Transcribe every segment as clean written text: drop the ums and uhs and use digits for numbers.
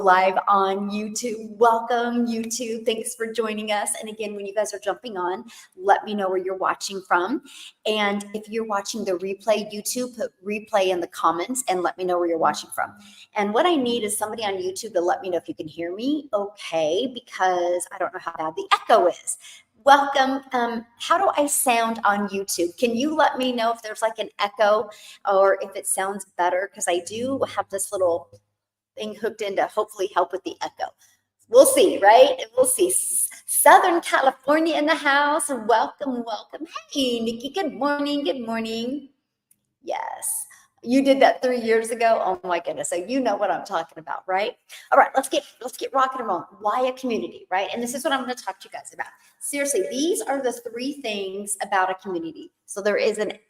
live on YouTube. Welcome, YouTube. Thanks for joining us. And again, when you guys are jumping on, let me know where you're watching from. And if you're watching the replay, YouTube, put replay in the comments and let me know where you're watching from. And what I need is somebody on YouTube to let me know if you can hear me okay, because I don't know how bad the echo is. Welcome. How do I sound on YouTube? Can you let me know if there's like an echo or if it sounds better? Because I do have this little thing hooked in to hopefully help with the echo. We'll see, right? We'll see. Southern California in the house. Welcome, welcome. Hey, Nikki, good morning, good morning. Yes, you did that 3 years ago. Oh my goodness. So you know what I'm talking about, right? All right, let's get rocking and rolling. Why a community, right? And this is what I'm going to talk to you guys about. Seriously, these are the 3 things about a community. So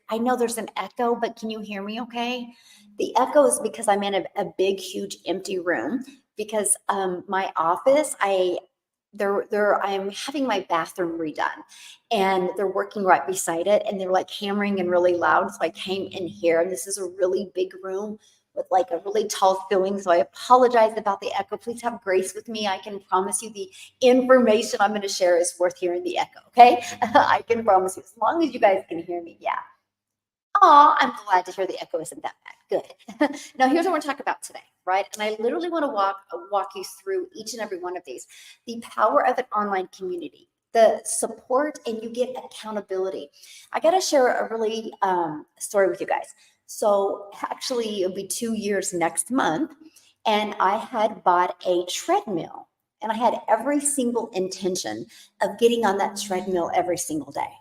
I know there's an echo, but can you hear me okay? The echo is because I'm in a big, huge empty room because my office, I'm having my bathroom redone and they're working right beside it and they're like hammering and really loud. So I came in here and this is a really big room with like a really tall ceiling. So I apologize about the echo. Please have grace with me. I can promise you the information I'm going to share is worth hearing the echo. Okay. I can promise you as long as you guys can hear me. Yeah. Oh, I'm glad to hear the echo isn't that bad. Good. Now, here's what we're talking about today, right? And I literally want to walk you through each and every one of these. The power of an online community, the support, and you get accountability. I got to share a really story with you guys. So actually, it'll be 2 years next month, and I had bought a treadmill, and I had every single intention of getting on that treadmill every single day.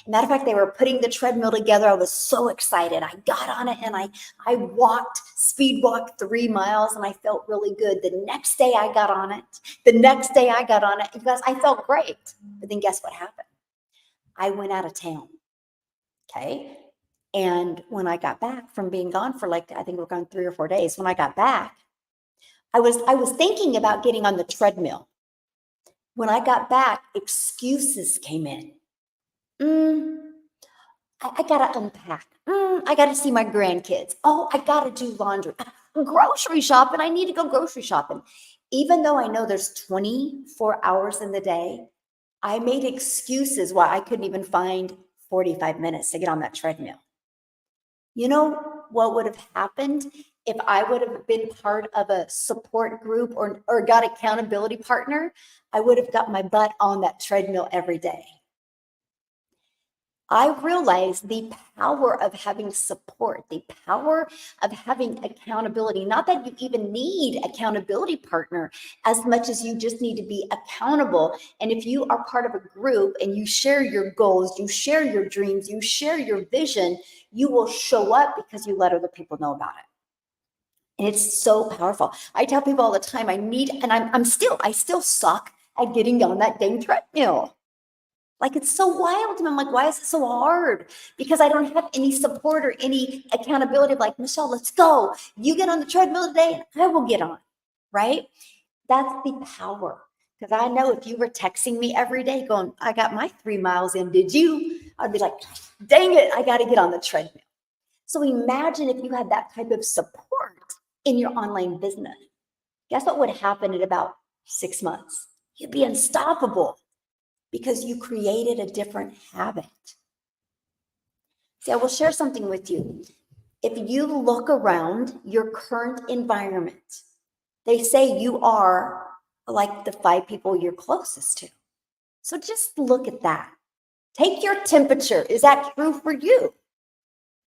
Matter of fact, they were putting the treadmill together. I was so excited. I got on it and I speed walked 3 miles and I felt really good. The next day I got on it. You guys, I felt great. But then guess what happened? I went out of town. Okay. And when I got back from being gone for I think we're gone 3 or 4 days. When I got back, I was thinking about getting on the treadmill. When I got back, excuses came in. I gotta unpack. I gotta see my grandkids. Oh, I gotta do laundry. Grocery shopping. I need to go grocery shopping. Even though I know there's 24 hours in the day, I made excuses why I couldn't even find 45 minutes to get on that treadmill. You know what would have happened if I would have been part of a support group or got accountability partner? I would have got my butt on that treadmill every day. I realized the power of having support, the power of having accountability. Not that you even need accountability partner as much as you just need to be accountable. And if you are part of a group and you share your goals, you share your dreams, you share your vision, you will show up because you let other people know about it. And it's so powerful. I tell people all the time, I still suck at getting on that dang treadmill. Like, it's so wild to me. I'm like, why is it so hard? Because I don't have any support or any accountability. Like, Michelle, let's go. You get on the treadmill today and I will get on, right? That's the power. Because I know if you were texting me every day going, I got my 3 miles in, did you? I'd be like, dang it, I got to get on the treadmill. So imagine if you had that type of support in your online business. Guess what would happen in about 6 months? You'd be unstoppable. Because you created a different habit. See, I will share something with you. If you look around your current environment, they say you are like the 5 people you're closest to. So just look at that. Take your temperature. Is that true for you?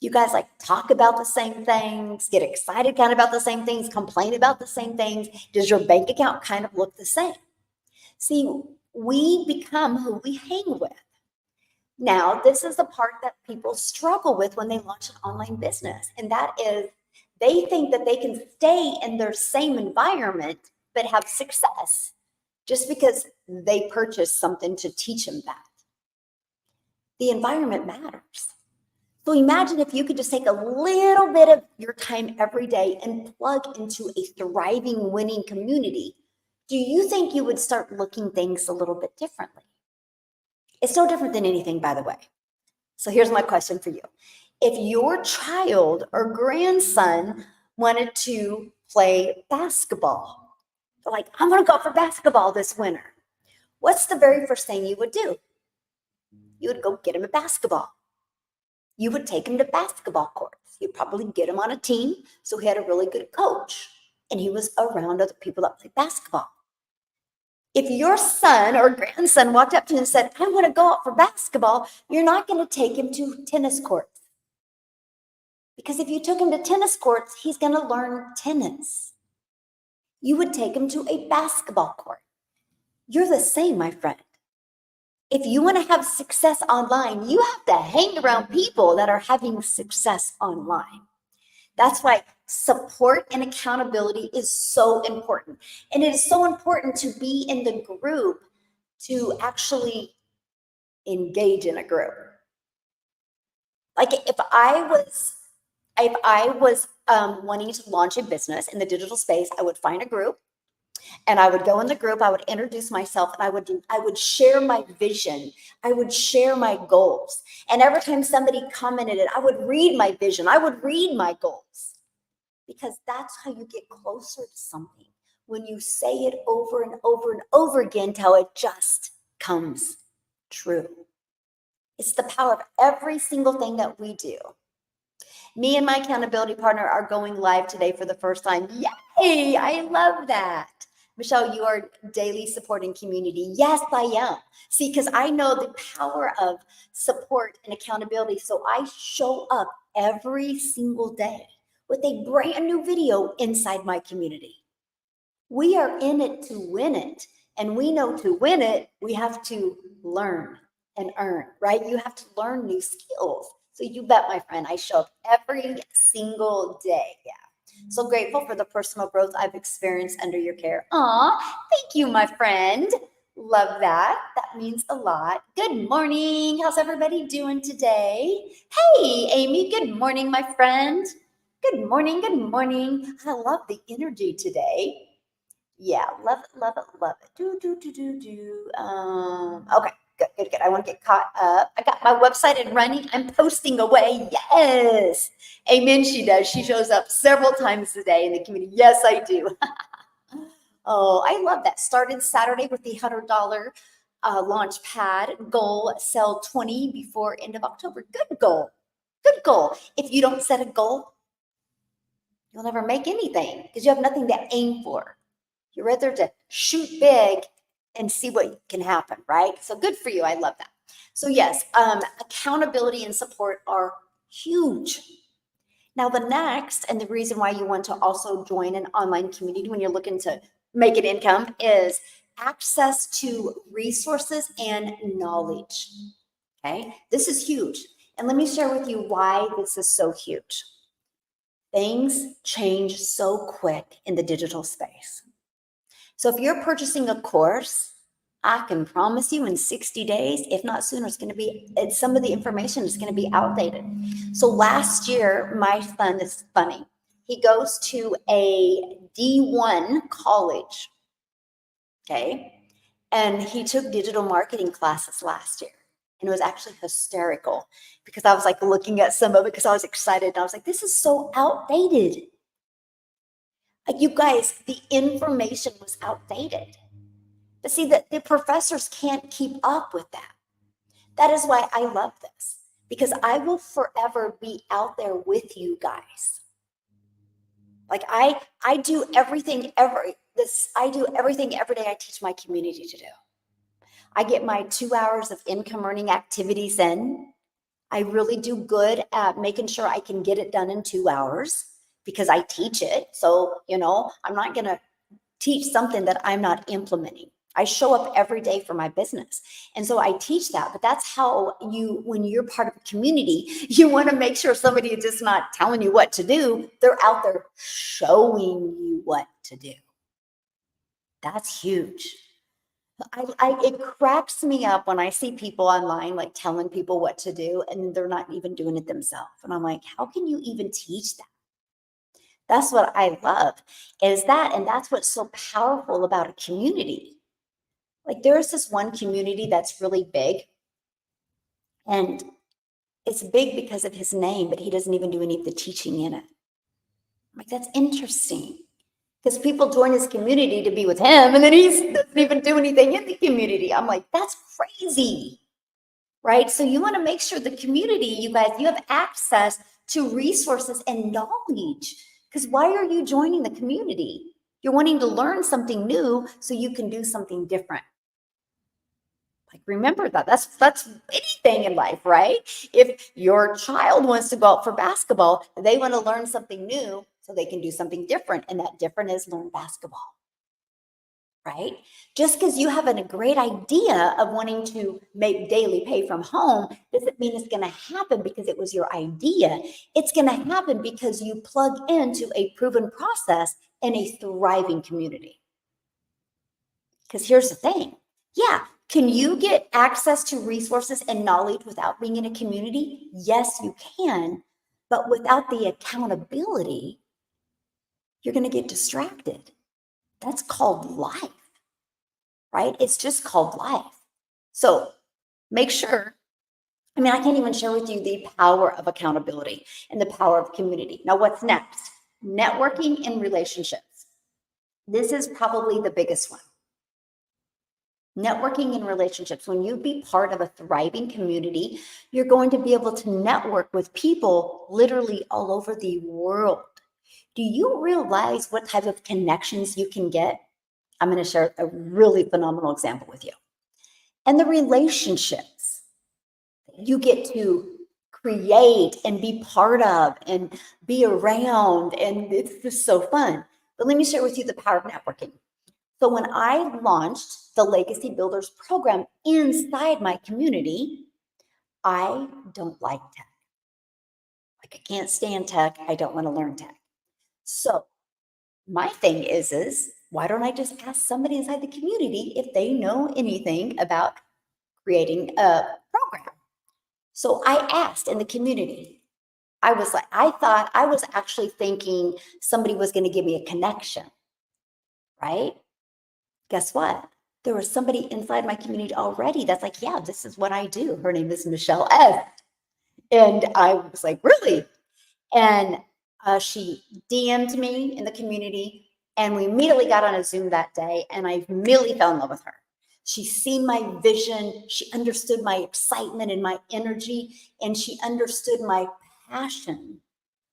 You guys talk about the same things, get excited kind of about the same things, complain about the same things. Does your bank account kind of look the same? See, we become who we hang with. Now, this is the part that people struggle with when they launch an online business, and that is they think that they can stay in their same environment but have success just because they purchased something to teach them that. The environment matters. So imagine if you could just take a little bit of your time every day and plug into a thriving, winning community. Do you think you would start looking things a little bit differently? It's no different than anything, by the way. So here's my question for you. If your child or grandson wanted to play basketball, Like, I'm going to go for basketball this winter. What's the very first thing you would do? You would go get him a basketball. You would take him to basketball courts. You'd probably get him on a team so he had a really good coach and he was around other people that play basketball. If your son or grandson walked up to you and said, I want to go out for basketball, you're not going to take him to tennis courts. Because if you took him to tennis courts, he's going to learn tennis. You would take him to a basketball court. You're the same, my friend. If you want to have success online, you have to hang around people that are having success online. That's why support and accountability is so important. And it is so important to be in the group to actually engage in a group. Like if I was wanting to launch a business in the digital space, I would find a group and I would go in the group, I would introduce myself, and I would share my vision. I would share my goals. And every time somebody commented it, I would read my vision. I would read my goals. Because that's how you get closer to something. When you say it over and over and over again till it just comes true. It's the power of every single thing that we do. Me and my accountability partner are going live today for the first time. Yay! I love that. Michelle, you are daily supporting community. Yes, I am. See, because I know the power of support and accountability. So I show up every single day with a brand new video inside my community. We are in it to win it. And we know to win it, we have to learn and earn, right? You have to learn new skills. So you bet, my friend, I show up every single day. Yeah. So grateful for the personal growth I've experienced under your care. Aw, thank you, my friend. Love that. That means a lot. Good morning. How's everybody doing today? Hey, Amy. Good morning, my friend. Good morning. Good morning. I love the energy today. Yeah, love it, love it, love it. Okay, good, good, good. I want to get caught up. I got my website and running. I'm posting away. Yes. Amen. She does. She shows up several times a day in the community. Yes, I do. Oh, I love that. Started Saturday with the $100 launch pad goal, sell 20 before end of October. Good goal. Good goal. If you don't set a goal, you'll never make anything because you have nothing to aim for. You're rather to shoot big and see what can happen, right? So good for you. I love that. So yes, accountability and support are huge. Now the next, and the reason why you want to also join an online community when you're looking to make an income is access to resources and knowledge. Okay, this is huge. And let me share with you why this is so huge. Things change so quick in the digital space. So if you're purchasing a course, I can promise you in 60 days, if not sooner, some of the information is going to be outdated. So last year, my son is funny. He goes to a D1 college, okay? And he took digital marketing classes last year. And it was actually hysterical because I was like looking at some of it because I was excited. And I was like, this is so outdated. Like, you guys, the information was outdated. But see, that the professors can't keep up with that. That is why I love this, because I will forever be out there with you guys. Like I do everything every day I teach my community to do. I get my 2 hours of income earning activities in. I really do good at making sure I can get it done in 2 hours because I teach it. So, I'm not going to teach something that I'm not implementing. I show up every day for my business. And so I teach that, but that's how when you're part of a community, you want to make sure somebody is just not telling you what to do. They're out there showing you what to do. That's huge. It cracks me up when I see people online, like telling people what to do, and they're not even doing it themselves. And I'm like, how can you even teach that? That's what I love is that. And that's what's so powerful about a community. Like there's this one community that's really big, and it's big because of his name, but he doesn't even do any of the teaching in it. I'm like, that's interesting. because people join his community to be with him, and then he doesn't even do anything in the community. I'm like, that's crazy, right? So you want to make sure the community, you guys, you have access to resources and knowledge. Because why are you joining the community? You're wanting to learn something new so you can do something different. Like, remember that. That's anything in life, right? If your child wants to go out for basketball, they want to learn something new so they can do something different. And that different is learn basketball, right? Just because you have a great idea of wanting to make daily pay from home doesn't mean it's going to happen because it was your idea. It's going to happen because you plug into a proven process in a thriving community. Because here's the thing. Yeah. Can you get access to resources and knowledge without being in a community? Yes, you can. But without the accountability, you're going to get distracted. That's called life, right? It's just called life. So make sure, I mean, I can't even share with you the power of accountability and the power of community. Now, what's next? Networking and relationships. This is probably the biggest one. Networking and relationships. When you be part of a thriving community, you're going to be able to network with people literally all over the world. Do you realize what type of connections you can get? I'm going to share a really phenomenal example with you. And the relationships you get to create and be part of and be around, and it's just so fun. But let me share with you the power of networking. So when I launched the Legacy Builders program inside my community, I don't like tech. Like, I can't stand tech. I don't want to learn tech. So my thing is why don't I just ask somebody inside the community if they know anything about creating a program? So I asked in the community. I thought I was actually thinking somebody was going to give me a connection, right? Guess what? There was somebody inside my community already that's like, yeah, this is what I do. Her name is Michelle S. And I was like, really? And she DM'd me in the community, and we immediately got on a Zoom that day, and I immediately fell in love with her. She's seen my vision. She understood my excitement and my energy, and she understood my passion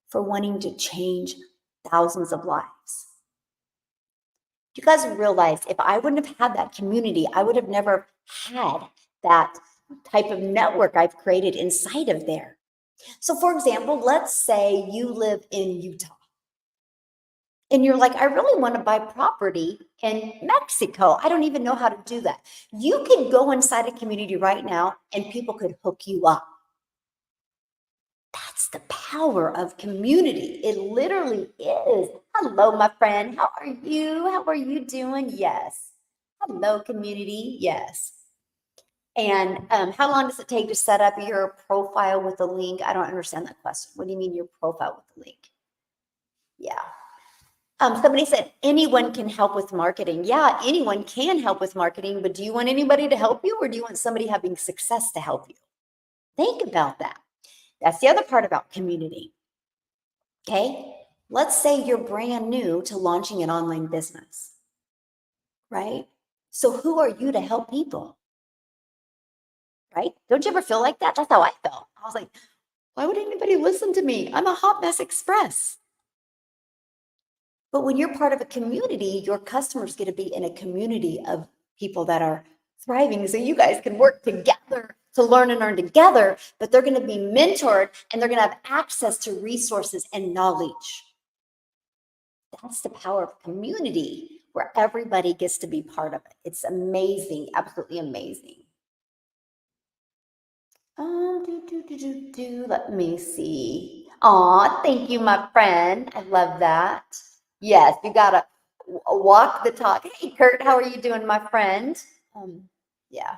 for wanting to change thousands of lives. You guys realize if I wouldn't have had that community, I would have never had that type of network I've created inside of there. So for example, let's say you live in Utah and you're like, I really want to buy property in Mexico. I don't even know how to do that. You could go inside a community right now and people could hook you up. That's the power of community. It literally is. Hello, my friend. How are you? How are you doing? Yes. Hello, community. Yes. And how long does it take to set up your profile with a link? I don't understand that question. What do you mean your profile with a link? Yeah. Somebody said anyone can help with marketing. Yeah, anyone can help with marketing, but do you want anybody to help you, or do you want somebody having success to help you? Think about that. That's the other part about community. Okay. Let's say you're brand new to launching an online business, right? So who are you to help people? Right? Don't you ever feel like that? That's how I felt. I was like, why would anybody listen to me? I'm a hot mess express. But when you're part of a community, your customers get to be in a community of people that are thriving. So you guys can work together to learn and earn together, but they're going to be mentored and they're going to have access to resources and knowledge. That's the power of community, where everybody gets to be part of it. It's amazing, absolutely amazing. Let me see. Aw, thank you, my friend. I love that. Yes, you gotta walk the talk. Hey, Kurt, how are you doing, my friend? Yeah.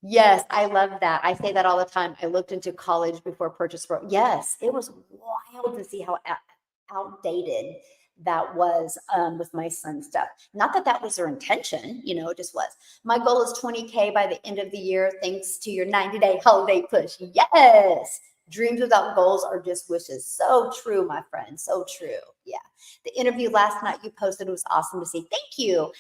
Yes, I love that. I say that all the time. I looked into college before purchase. Yes, it was wild to see how outdated that was with my son's stuff. Not that that was their intention, it just was. My goal is 20K by the end of the year, thanks to your 90-day holiday push. Yes, Dreams without goals are just wishes. So true, my friend. So true. Yeah. The interview last night you posted was awesome to see. Thank you.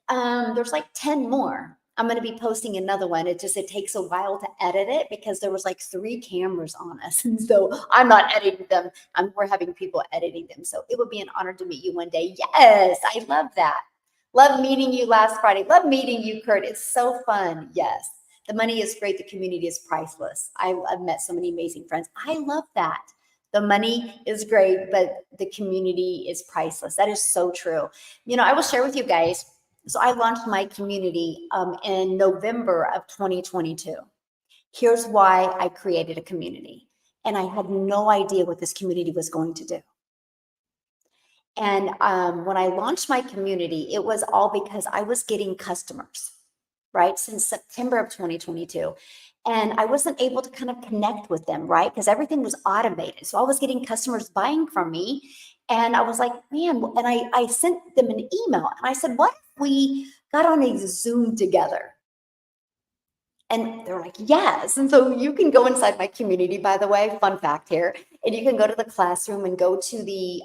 There's like 10 more. I'm going to be posting another one. It takes a while to edit it because there was like 3 cameras on us. And so I'm not editing them. We're having people editing them. So it would be an honor to meet you one day. Yes, I love that. Love meeting you last Friday. Love meeting you, Kurt. It's so fun. Yes. The money is great. The community is priceless. I've met so many amazing friends. I love that. The money is great, but the community is priceless. That is so true. I will share with you guys. So I launched my community in November of 2022. Here's why I created a community. And I had no idea what this community was going to do. And when I launched my community, it was all because I was getting customers, right? Since September of 2022. And I wasn't able to kind of connect with them, right? Because everything was automated. So I was getting customers buying from me. And I was like, man, and I sent them an email and I said, what if we got on a Zoom together? And they're like, yes. And so you can go inside my community, by the way, fun fact here, and you can go to the classroom and go to the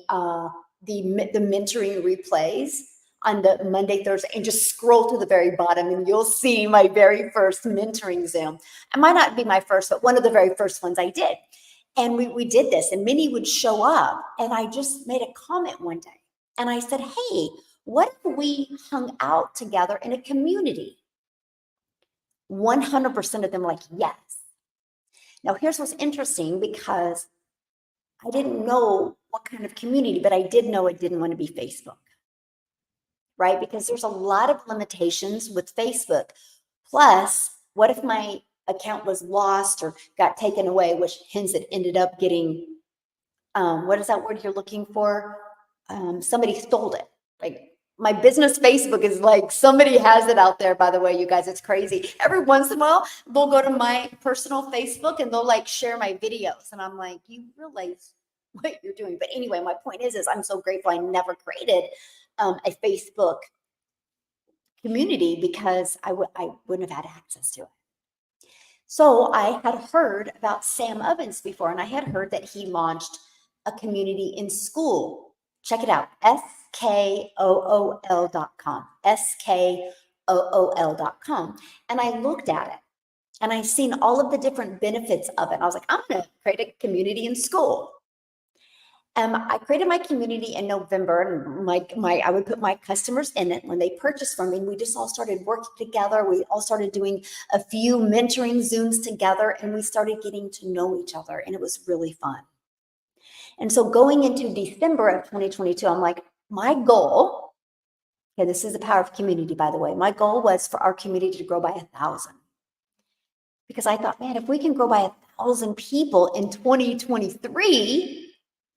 mentoring replays on the Monday, Thursday, and just scroll to the very bottom and you'll see my very first mentoring Zoom. It might not be my first, but one of the very first ones I did. And we did this and Minnie would show up and I just made a comment one day and I said, hey, what if we hung out together in a community? 100% of them were like, yes. Now, here's what's interesting because I didn't know what kind of community, but I did know it didn't want to be Facebook, right? Because there's a lot of limitations with Facebook. Plus, what if my account was lost or got taken away, which hence it ended up getting, what is that word you're looking for? Somebody stole it. Like my business Facebook is like, somebody has it out there, by the way, you guys, it's crazy. Every once in a while, they'll go to my personal Facebook and they'll like share my videos. And I'm like, you realize what you're doing. But anyway, my point is I'm so grateful I never created a Facebook community because I wouldn't have had access to it. So I had heard about Sam Ovens before, and I had heard that he launched a community in school. Check it out, skool.com, skool.com. And I looked at it and I seen all of the different benefits of it. I was like, I'm going to create a community in school. I created my community in November, and I would put my customers in it when they purchased from me. And we just all started working together. We all started doing a few mentoring Zooms together, and we started getting to know each other, and it was really fun. And so going into December of 2022, I'm like, my goal, okay, this is the power of community, by the way. My goal was for our community to grow by 1,000. Because I thought, man, if we can grow by 1,000 people in 2023,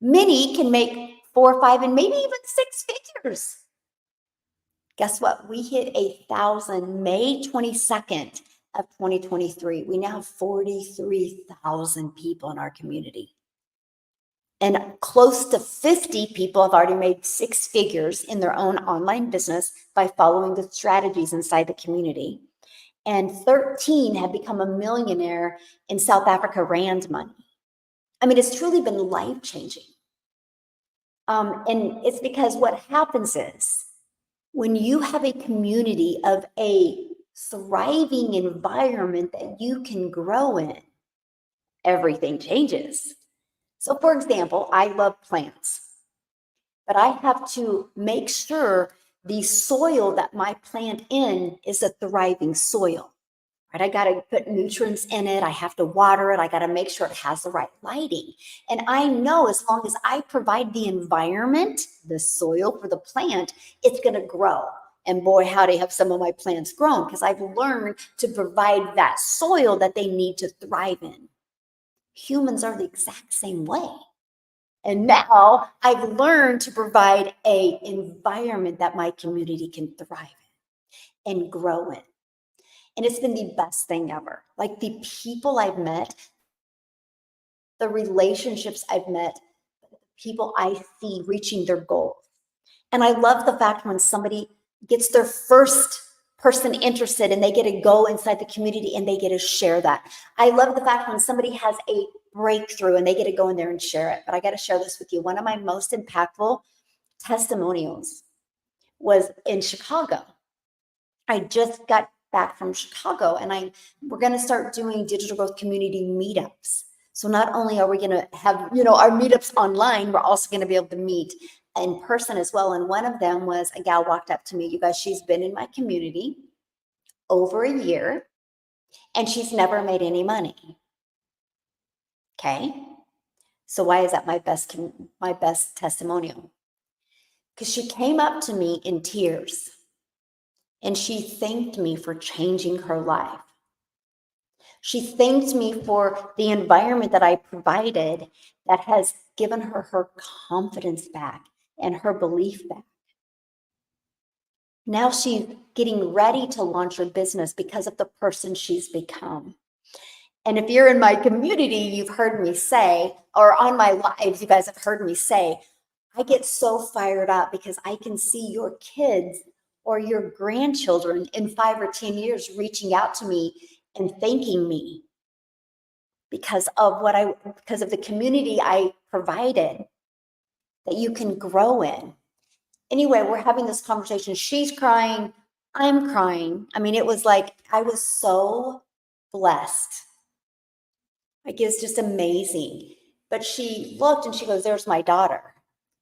many can make 4, 5, and maybe even 6 figures. Guess what? We hit 1,000 May 22nd of 2023. We now have 43,000 people in our community. And close to 50 people have already made 6 figures in their own online business by following the strategies inside the community. And 13 have become a millionaire in South Africa Rand money. I mean, it's truly been life-changing. And it's because what happens is when you have a community of a thriving environment that you can grow in, everything changes. So for example, I love plants, but I have to make sure the soil that my plant in is a thriving soil, right? I got to put nutrients in it. I have to water it. I got to make sure it has the right lighting. And I know as long as I provide the environment, the soil for the plant, it's going to grow. And boy, howdy, have some of my plants grown because I've learned to provide that soil that they need to thrive in. Humans are the exact same way. And now I've learned to provide an environment that my community can thrive in and grow in. And it's been the best thing ever. Like the people I've met, the relationships I've met, the people I see reaching their goals. And I love the fact when somebody gets their first person interested and they get to go inside the community and they get to share that. I love the fact when somebody has a breakthrough and they get to go in there and share it. But I got to share this with you. One of my most impactful testimonials was in Chicago. I just got back from Chicago and we're going to start doing digital growth community meetups. So not only are we going to have, our meetups online, we're also going to be able to meet in person as well. And one of them was a gal walked up to me. You guys, she's been in my community over a year and she's never made any money. Okay. So why is that my best testimonial? Because she came up to me in tears and she thanked me for changing her life. She thanked me for the environment that I provided that has given her confidence back and her belief back. Now she's getting ready to launch her business because of the person she's become. And if you're in my community, you've heard me say, or on my lives, you guys have heard me say, I get so fired up because I can see your kids or your grandchildren in 5 or 10 years reaching out to me and thanking me because of the community I provided that you can grow in. Anyway, we're having this conversation. She's crying. I'm crying. I mean, it was like, I was so blessed. Like, it's just amazing. But she looked and she goes, there's my daughter.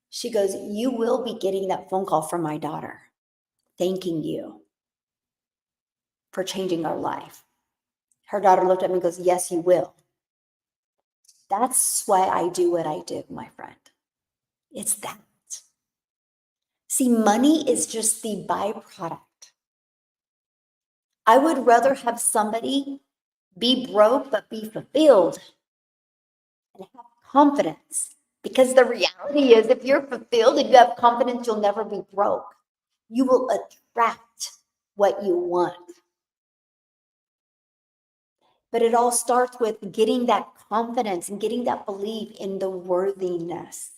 She goes, you will be getting that phone call from my daughter, thanking you for changing our life. Her daughter looked at me and goes, yes, you will. That's why I do what I do, my friend. It's that. See, money is just the byproduct. I would rather have somebody be broke but be fulfilled and have confidence. Because the reality is, if you're fulfilled and you have confidence, you'll never be broke. You will attract what you want. But it all starts with getting that confidence and getting that belief in the worthiness.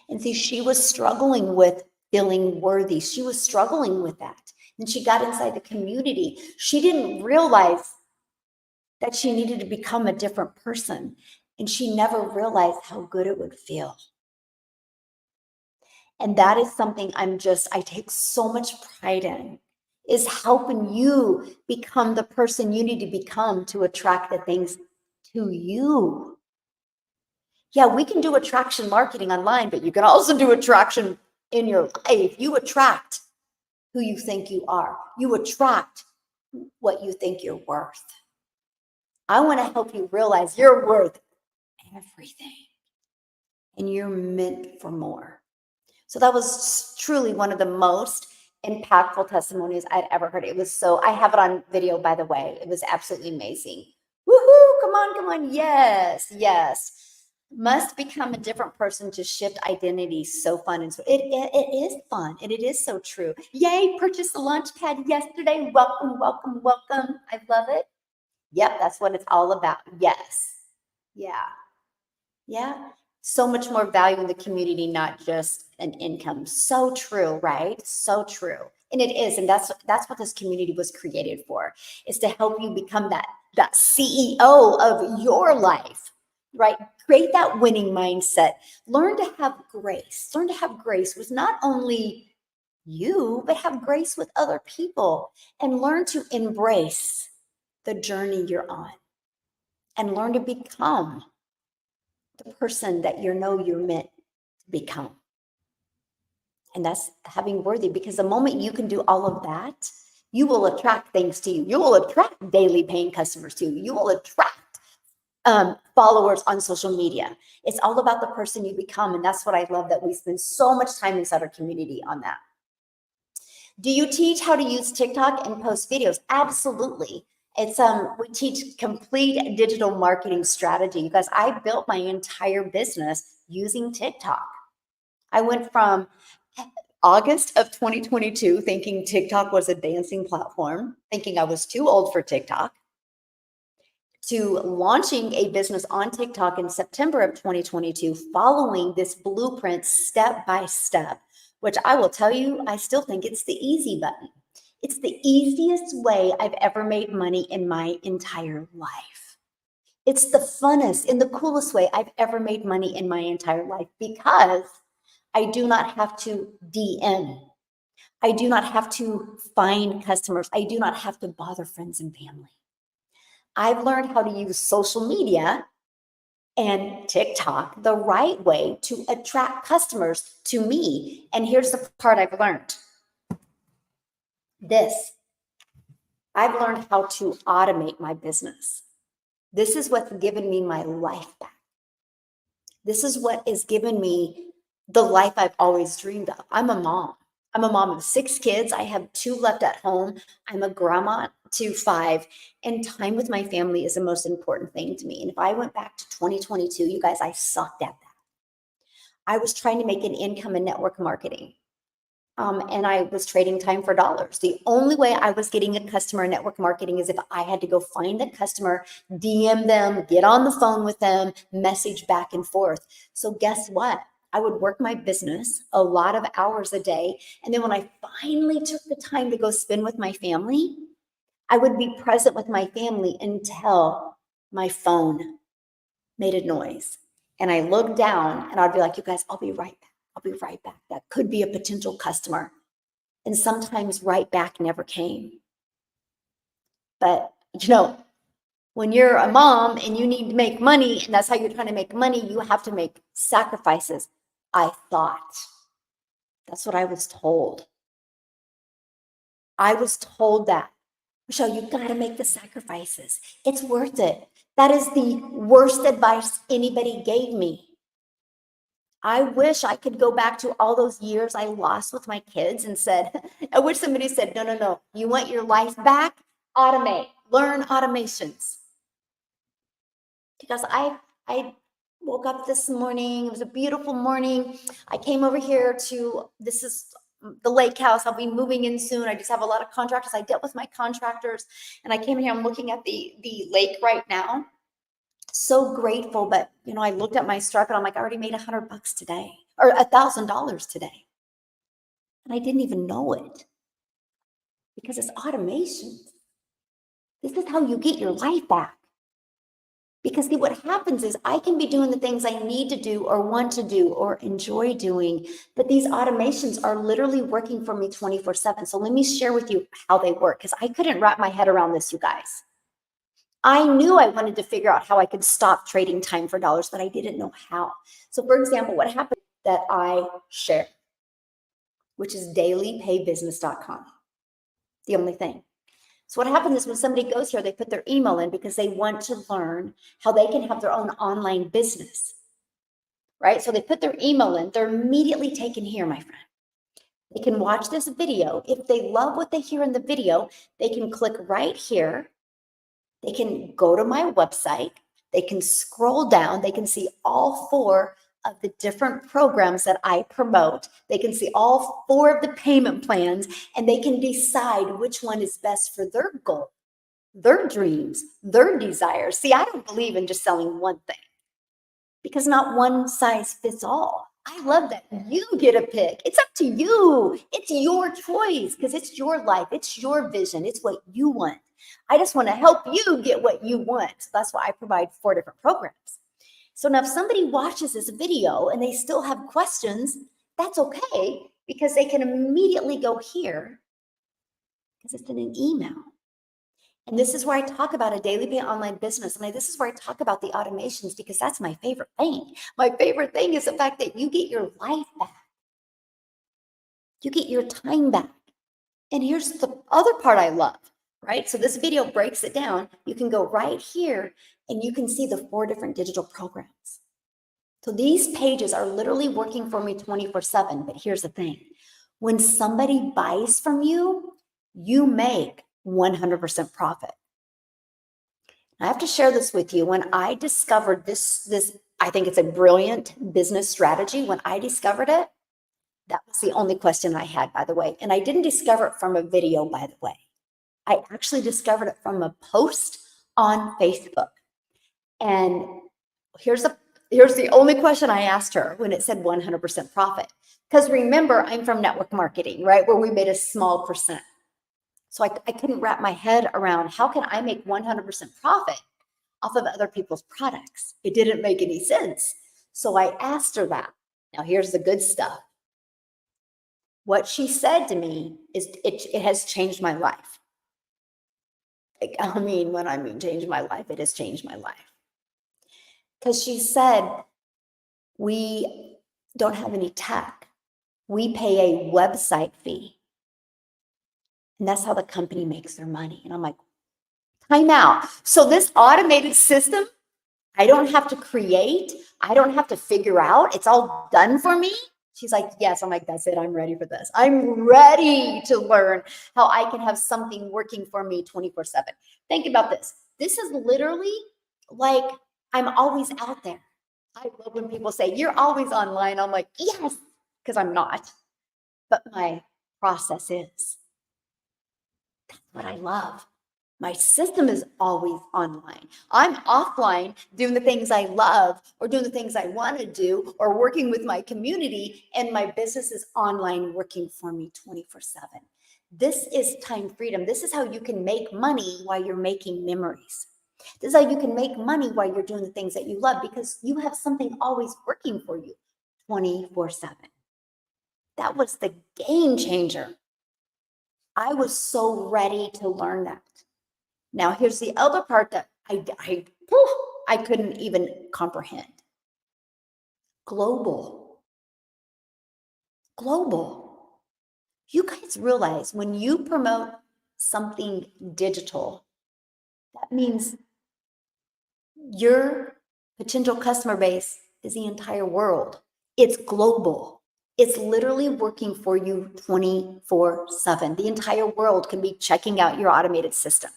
And see, she was struggling with feeling worthy. She was struggling with that. And she got inside the community. She didn't realize that she needed to become a different person. And she never realized how good it would feel. And that is something I take so much pride in, is helping you become the person you need to become to attract the things to you. Yeah, we can do attraction marketing online, but you can also do attraction in your life. You attract who you think you are. You attract what you think you're worth. I want to help you realize you're worth everything and you're meant for more. So that was truly one of the most impactful testimonies I'd ever heard. I have it on video, by the way. It was absolutely amazing. Woohoo, come on. Yes. Must become a different person to shift identity. So fun. And so it is fun. And it is so true. Yay, purchased the launch pad yesterday. Welcome. I love it. Yep, that's what it's all about. Yes. Yeah. So much more value in the community, not just an income. So true, right? So true. And it is. And that's what this community was created for, is to help you become that CEO of your life, right? Create that winning mindset. Learn to have grace. Learn to have grace with not only you, but have grace with other people, and learn to embrace the journey you're on and learn to become the person that you're meant to become. And that's having worthy, because the moment you can do all of that, you will attract things to you. You will attract daily paying customers to you. You will attract followers on social media. It's all about the person you become. And that's what I love, that we spend so much time inside our community on that. Do you teach how to use TikTok and post videos? Absolutely. It's we teach complete digital marketing strategy. You guys, I built my entire business using TikTok. I went from August of 2022 thinking TikTok was a dancing platform, thinking I was too old for TikTok, to launching a business on TikTok in September of 2022, following this blueprint step by step, which I will tell you, I still think it's the easy button. It's the easiest way I've ever made money in my entire life. It's the funnest and the coolest way I've ever made money in my entire life because I do not have to DM. I do not have to find customers. I do not have to bother friends and family. I've learned how to use social media and TikTok the right way to attract customers to me. And here's the part I've learned. This, I've learned how to automate my business. This is what's given me my life back. This is what has given me the life I've always dreamed of. I'm a mom. I'm a mom of 6 kids. I have 2 left at home. I'm a grandma to 5, and time with my family is the most important thing to me. And if I went back to 2022, you guys, I sucked at that. I was trying to make an income in network marketing. And I was trading time for dollars. The only way I was getting a customer in network marketing is if I had to go find the customer, DM them, get on the phone with them, message back and forth. So guess what? I would work my business a lot of hours a day. And then when I finally took the time to go spend with my family, I would be present with my family until my phone made a noise. And I looked down and I'd be like, you guys, I'll be right back. I'll be right back. That could be a potential customer. And sometimes right back never came. But, when you're a mom and you need to make money, and that's how you're trying to make money, you have to make sacrifices. I thought. That's what I was told. I was told that. Michelle, you got to make the sacrifices. It's worth it. That is the worst advice anybody gave me. I wish I could go back to all those years I lost with my kids and said, I wish somebody said, no. You want your life back? Automate, learn automations. Because I woke up this morning. It was a beautiful morning. I came over here this is the lake house. I'll be moving in soon. I just have a lot of contractors. I dealt with my contractors and I came here. I'm looking at the lake right now. So grateful, but I looked at my Stripe and I'm like, I already made $100 today or $1,000 today. And I didn't even know it because it's automation. This is how you get your life back. Because see, what happens is I can be doing the things I need to do or want to do or enjoy doing, but these automations are literally working for me 24/7. So let me share with you how they work because I couldn't wrap my head around this, you guys. I knew I wanted to figure out how I could stop trading time for dollars, but I didn't know how. So for example, what happened that I share, which is dailypaybusiness.com, the only thing. So what happens is when somebody goes here, they put their email in because they want to learn how they can have their own online business, right? So they put their email in, they're immediately taken here, my friend. They can watch this video. If they love what they hear in the video, they can click right here. They can go to my website. They can scroll down. They can see all 4 of the different programs that I promote. They can see all 4 of the payment plans, and they can decide which one is best for their goal, their dreams, their desires. See, I don't believe in just selling one thing because not one size fits all. I love that you get a pick. It's up to you. It's your choice because it's your life. It's your vision. It's what you want. I just want to help you get what you want. So that's why I provide 4 different programs. So now if somebody watches this video and they still have questions, that's okay because they can immediately go here because it's in an email. And this is where I talk about a daily pay online business. And this is where I talk about the automations because that's my favorite thing. My favorite thing is the fact that you get your life back. You get your time back. And here's the other part I love, right? So this video breaks it down. You can go right here and you can see the 4 different digital programs. So these pages are literally working for me 24/7. But here's the thing. When somebody buys from you, you make 100% profit. I have to share this with you. When I discovered this, I think it's a brilliant business strategy. When I discovered it, that was the only question I had, by the way. And I didn't discover it from a video, by the way. I actually discovered it from a post on Facebook. And here's the only question I asked her when it said 100% profit. Because remember, I'm from network marketing, right? Where we made a small percent. So I couldn't wrap my head around how can I make 100% profit off of other people's products. It didn't make any sense. So I asked her that. Now, here's the good stuff. What she said to me is it has changed my life. I mean, when I mean changed my life, it has changed my life. Because she said, we don't have any tech. We pay a website fee. And that's how the company makes their money. And I'm like, time out. So this automated system, I don't have to create. I don't have to figure out. It's all done for me. She's like, yes. I'm like, that's it. I'm ready for this. I'm ready to learn how I can have something working for me 24/7. Think about this. This is literally like I'm always out there. I love when people say, you're always online. I'm like, yes, because I'm not. But my process is. That's what I love. My system is always online. I'm offline doing the things I love or doing the things I want to do or working with my community, and my business is online working for me 24/7. This is time freedom. This is how you can make money while you're making memories. This is how you can make money while you're doing the things that you love, because you have something always working for you 24/7. That was the game changer. I was so ready to learn that. Now, here's the other part that I couldn't even comprehend. Global. You guys realize when you promote something digital, that means your potential customer base is the entire world. It's global. It's literally working for you 24/7. The entire world can be checking out your automated system.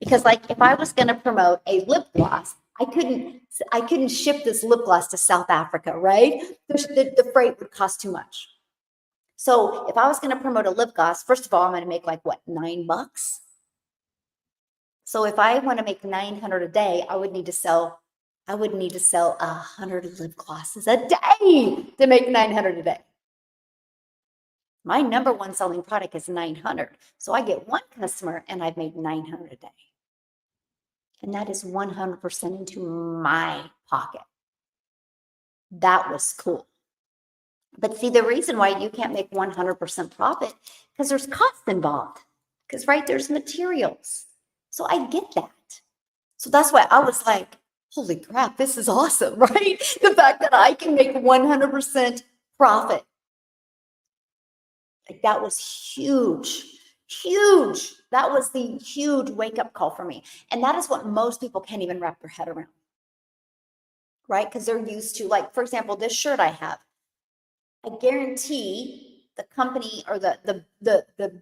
Because like if I was going to promote a lip gloss, I couldn't ship this lip gloss to South Africa, right? The freight would cost too much. So if I was going to promote a lip gloss, first of all, I'm going to make like what, $9? So if I want to make 900 a day, I would need to sell 100 lip glosses a day to make 900 a day. My number one selling product is 900. So I get one customer and I've made 900 a day. And that is 100% into my pocket. That was cool. But see, the reason why you can't make 100% profit, because there's cost involved. Because, right, there's materials. So I get that. So that's why I was like, holy crap, this is awesome, right? The fact that I can make 100% profit. Like, that was huge. That was the huge wake-up call for me. And that is what most people can't even wrap their head around, right? Because they're used to, like, for example, this shirt I have. I guarantee the company or the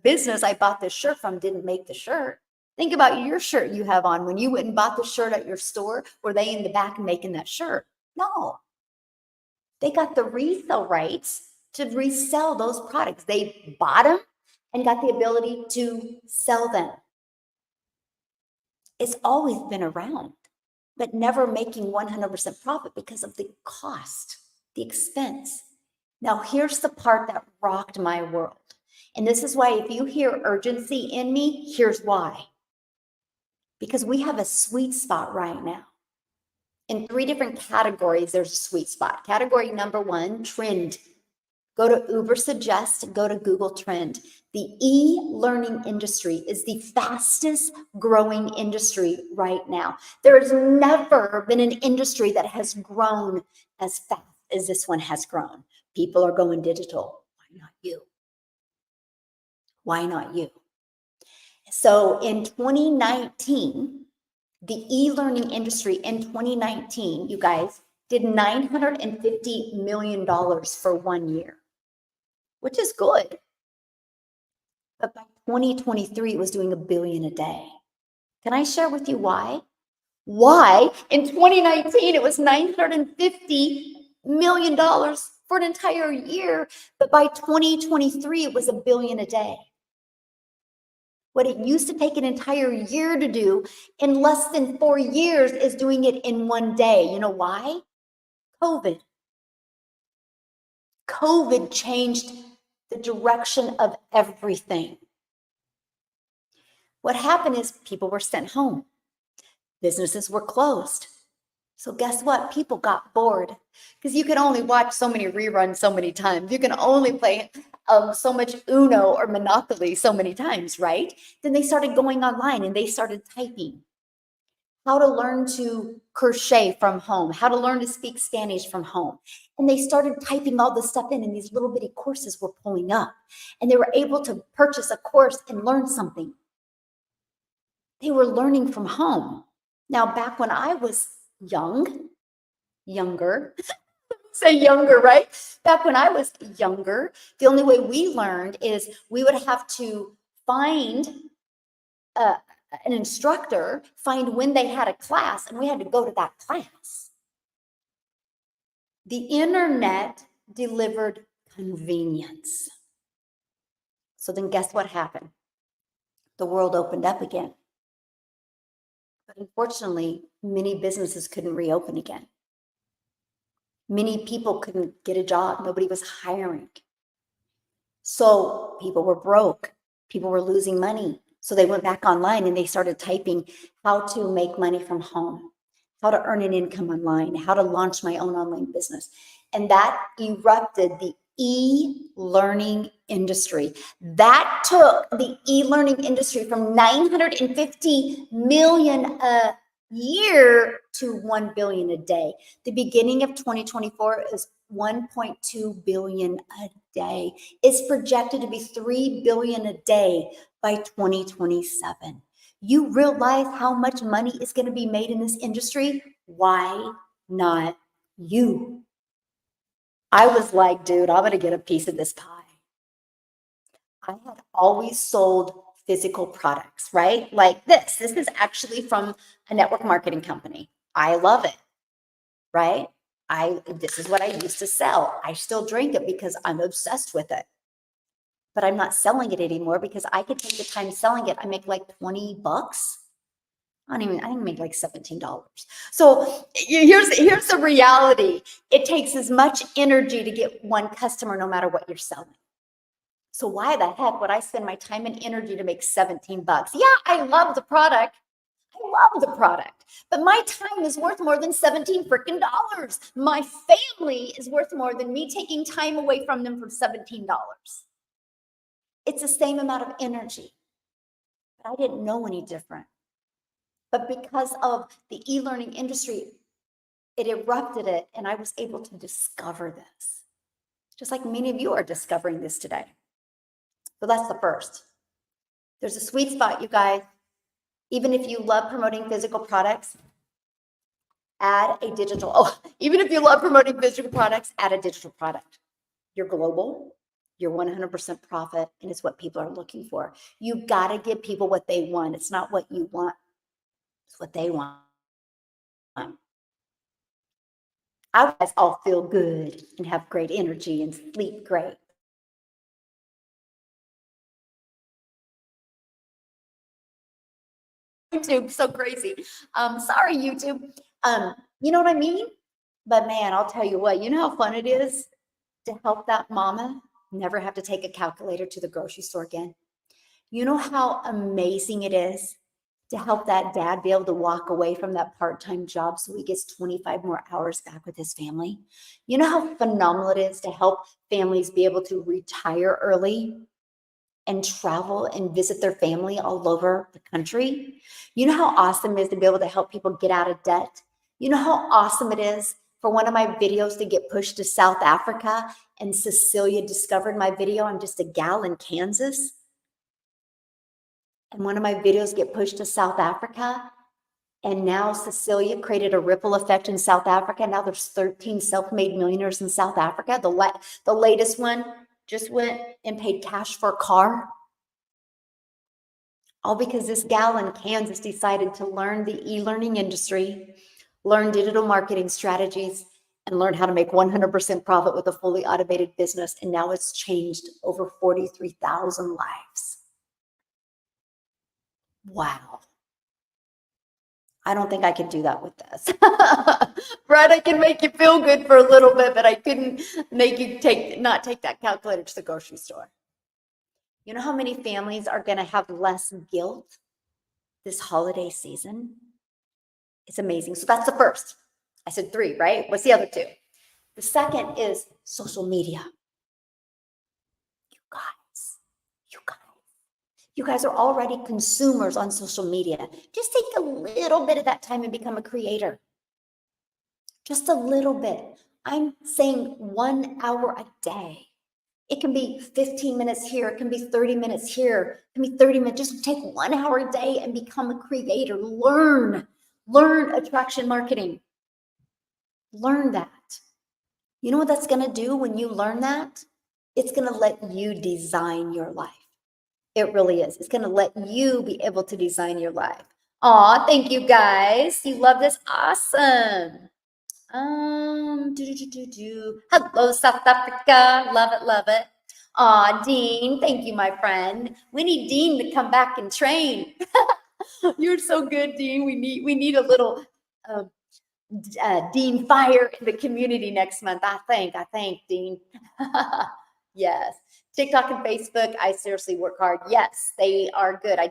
business I bought this shirt from didn't make the shirt. Think about your shirt you have on. When you went and bought the shirt at your store, were they in the back making that shirt? No. They got the resale rights to resell those products. They bought them and got the ability to sell them. It's always been around, but never making 100% profit because of the cost, the expense. Now, here's the part that rocked my world. And this is why if you hear urgency in me, here's why. Because we have a sweet spot right now. In 3 different categories, there's a sweet spot. Category number 1, trend. Go to Ubersuggest, go to Google Trend. The e-learning industry is the fastest growing industry right now. There has never been an industry that has grown as fast as this one has grown. People are going digital. Why not you? Why not you? So in 2019, the e-learning industry in 2019, you guys, did $950 million for 1 year, which is good. But by 2023, it was doing $1 billion a day. Can I share with you why? Why in 2019, it was $950 million for an entire year, but by 2023, it was $1 billion a day. What it used to take an entire year to do, in less than 4 years, is doing it in 1 day. You know why? COVID. COVID changed the direction of everything. What happened is people were sent home. Businesses were closed. So guess what? People got bored because you can only watch so many reruns so many times. You can only play so much Uno or Monopoly so many times, right? Then they started going online and they started typing how to learn to crochet from home, how to learn to speak Spanish from home. And they started typing all this stuff in, and these little bitty courses were pulling up. And they were able to purchase a course and learn something. They were learning from home. Now, back when I was younger, say younger, right? Back when I was younger, the only way we learned is we would have to find an instructor, find when they had a class, and we had to go to that class. The internet delivered convenience. So then guess what happened? The world opened up again. But unfortunately, many businesses couldn't reopen again. Many people couldn't get a job. Nobody was hiring. So people were broke. People were losing money. So they went back online and they started typing how to make money from home, how to earn an income online, how to launch my own online business. And that erupted the e-learning industry. That took the e-learning industry from 950 million a year to 1 billion a day. The beginning of 2024 is 1.2 billion a day. It's projected to be 3 billion a day by 2027. You realize how much money is going to be made in this industry? Why not you? I was like, dude, I'm going to get a piece of this pie. I had always sold physical products, right? Like this. This is actually from a network marketing company. I love it, right? This is what I used to sell. I still drink it because I'm obsessed with it. But I'm not selling it anymore because I could take the time selling it. I make like 20 bucks. I think I make like $17. So here's the reality. It takes as much energy to get one customer no matter what you're selling. So why the heck would I spend my time and energy to make 17 bucks? Yeah, I love the product. I love the product, but my time is worth more than 17 freaking dollars. My family is worth more than me taking time away from them for $17. It's the same amount of energy, but I didn't know any different. But because of the e-learning industry, it erupted it, and I was able to discover this, just like many of you are discovering this today. So that's the first. There's a sweet spot, you guys. Even if you love promoting physical products, add a digital. Oh, even if you love promoting physical products, add a digital product. You're global, you're 100% profit, and it's what people are looking for. You got to give people what they want. It's not what you want, it's what they want. I guys all feel good and have great energy and sleep great. YouTube, so crazy. Sorry, YouTube. You know what I mean? But man, I'll tell you what, you know how fun it is to help that mama never have to take a calculator to the grocery store again? You know how amazing it is to help that dad be able to walk away from that part-time job so he gets 25 more hours back with his family? You know how phenomenal it is to help families be able to retire early and travel and visit their family all over the country? You know how awesome it is to be able to help people get out of debt? You know how awesome it is for one of my videos to get pushed to South Africa and Cecilia discovered my video? I'm just a gal in Kansas. And one of my videos get pushed to South Africa. And now Cecilia created a ripple effect in South Africa. Now there's 13 self-made millionaires in South Africa. The latest one just went and paid cash for a car. All because this gal in Kansas decided to learn the e-learning industry, learn digital marketing strategies, and learn how to make 100% profit with a fully automated business. And now it's changed over 43,000 lives. Wow. I don't think I can do that with this. Right? I can make you feel good for a little bit, but I couldn't make you not take that calculator to the grocery store. You know how many families are going to have less guilt this holiday season? It's amazing. So that's the first. I said 3, right? What's the other 2? The second is social media. You guys are already consumers on social media. Just take a little bit of that time and become a creator. Just a little bit. I'm saying 1 hour a day. It can be 15 minutes here. It can be 30 minutes here. It can be 30 minutes. Just take 1 hour a day and become a creator. Learn attraction marketing. Learn that. You know what that's going to do when you learn that? It's going to let you design your life. It really is. It's going to let you be able to design your life. Aw, thank you guys. You love this? Awesome. Hello, South Africa. Love it, love it. Aw, Dean, thank you, my friend. We need Dean to come back and train. You're so good, Dean. We need a little Dean fire in the community next month. I think, Dean. Yes. TikTok and Facebook, I seriously work hard. Yes, they are good. I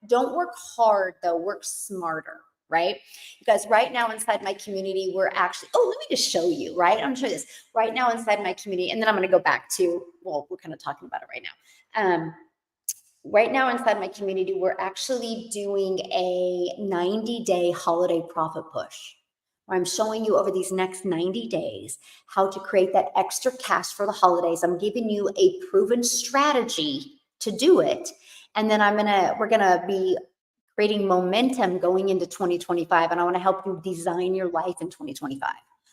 don't work hard though, work smarter, right? Because right now inside my community, we're actually, let me just show you, right? I'm gonna show you this. Right now inside my community, and then I'm gonna go back to, well, we're kind of talking about it right now. Right now inside my community, we're actually doing a 90-day holiday profit push. I'm showing you over these next 90 days how to create that extra cash for the holidays. I'm giving you a proven strategy to do it. And then we're gonna be creating momentum going into 2025. And I wanna help you design your life in 2025.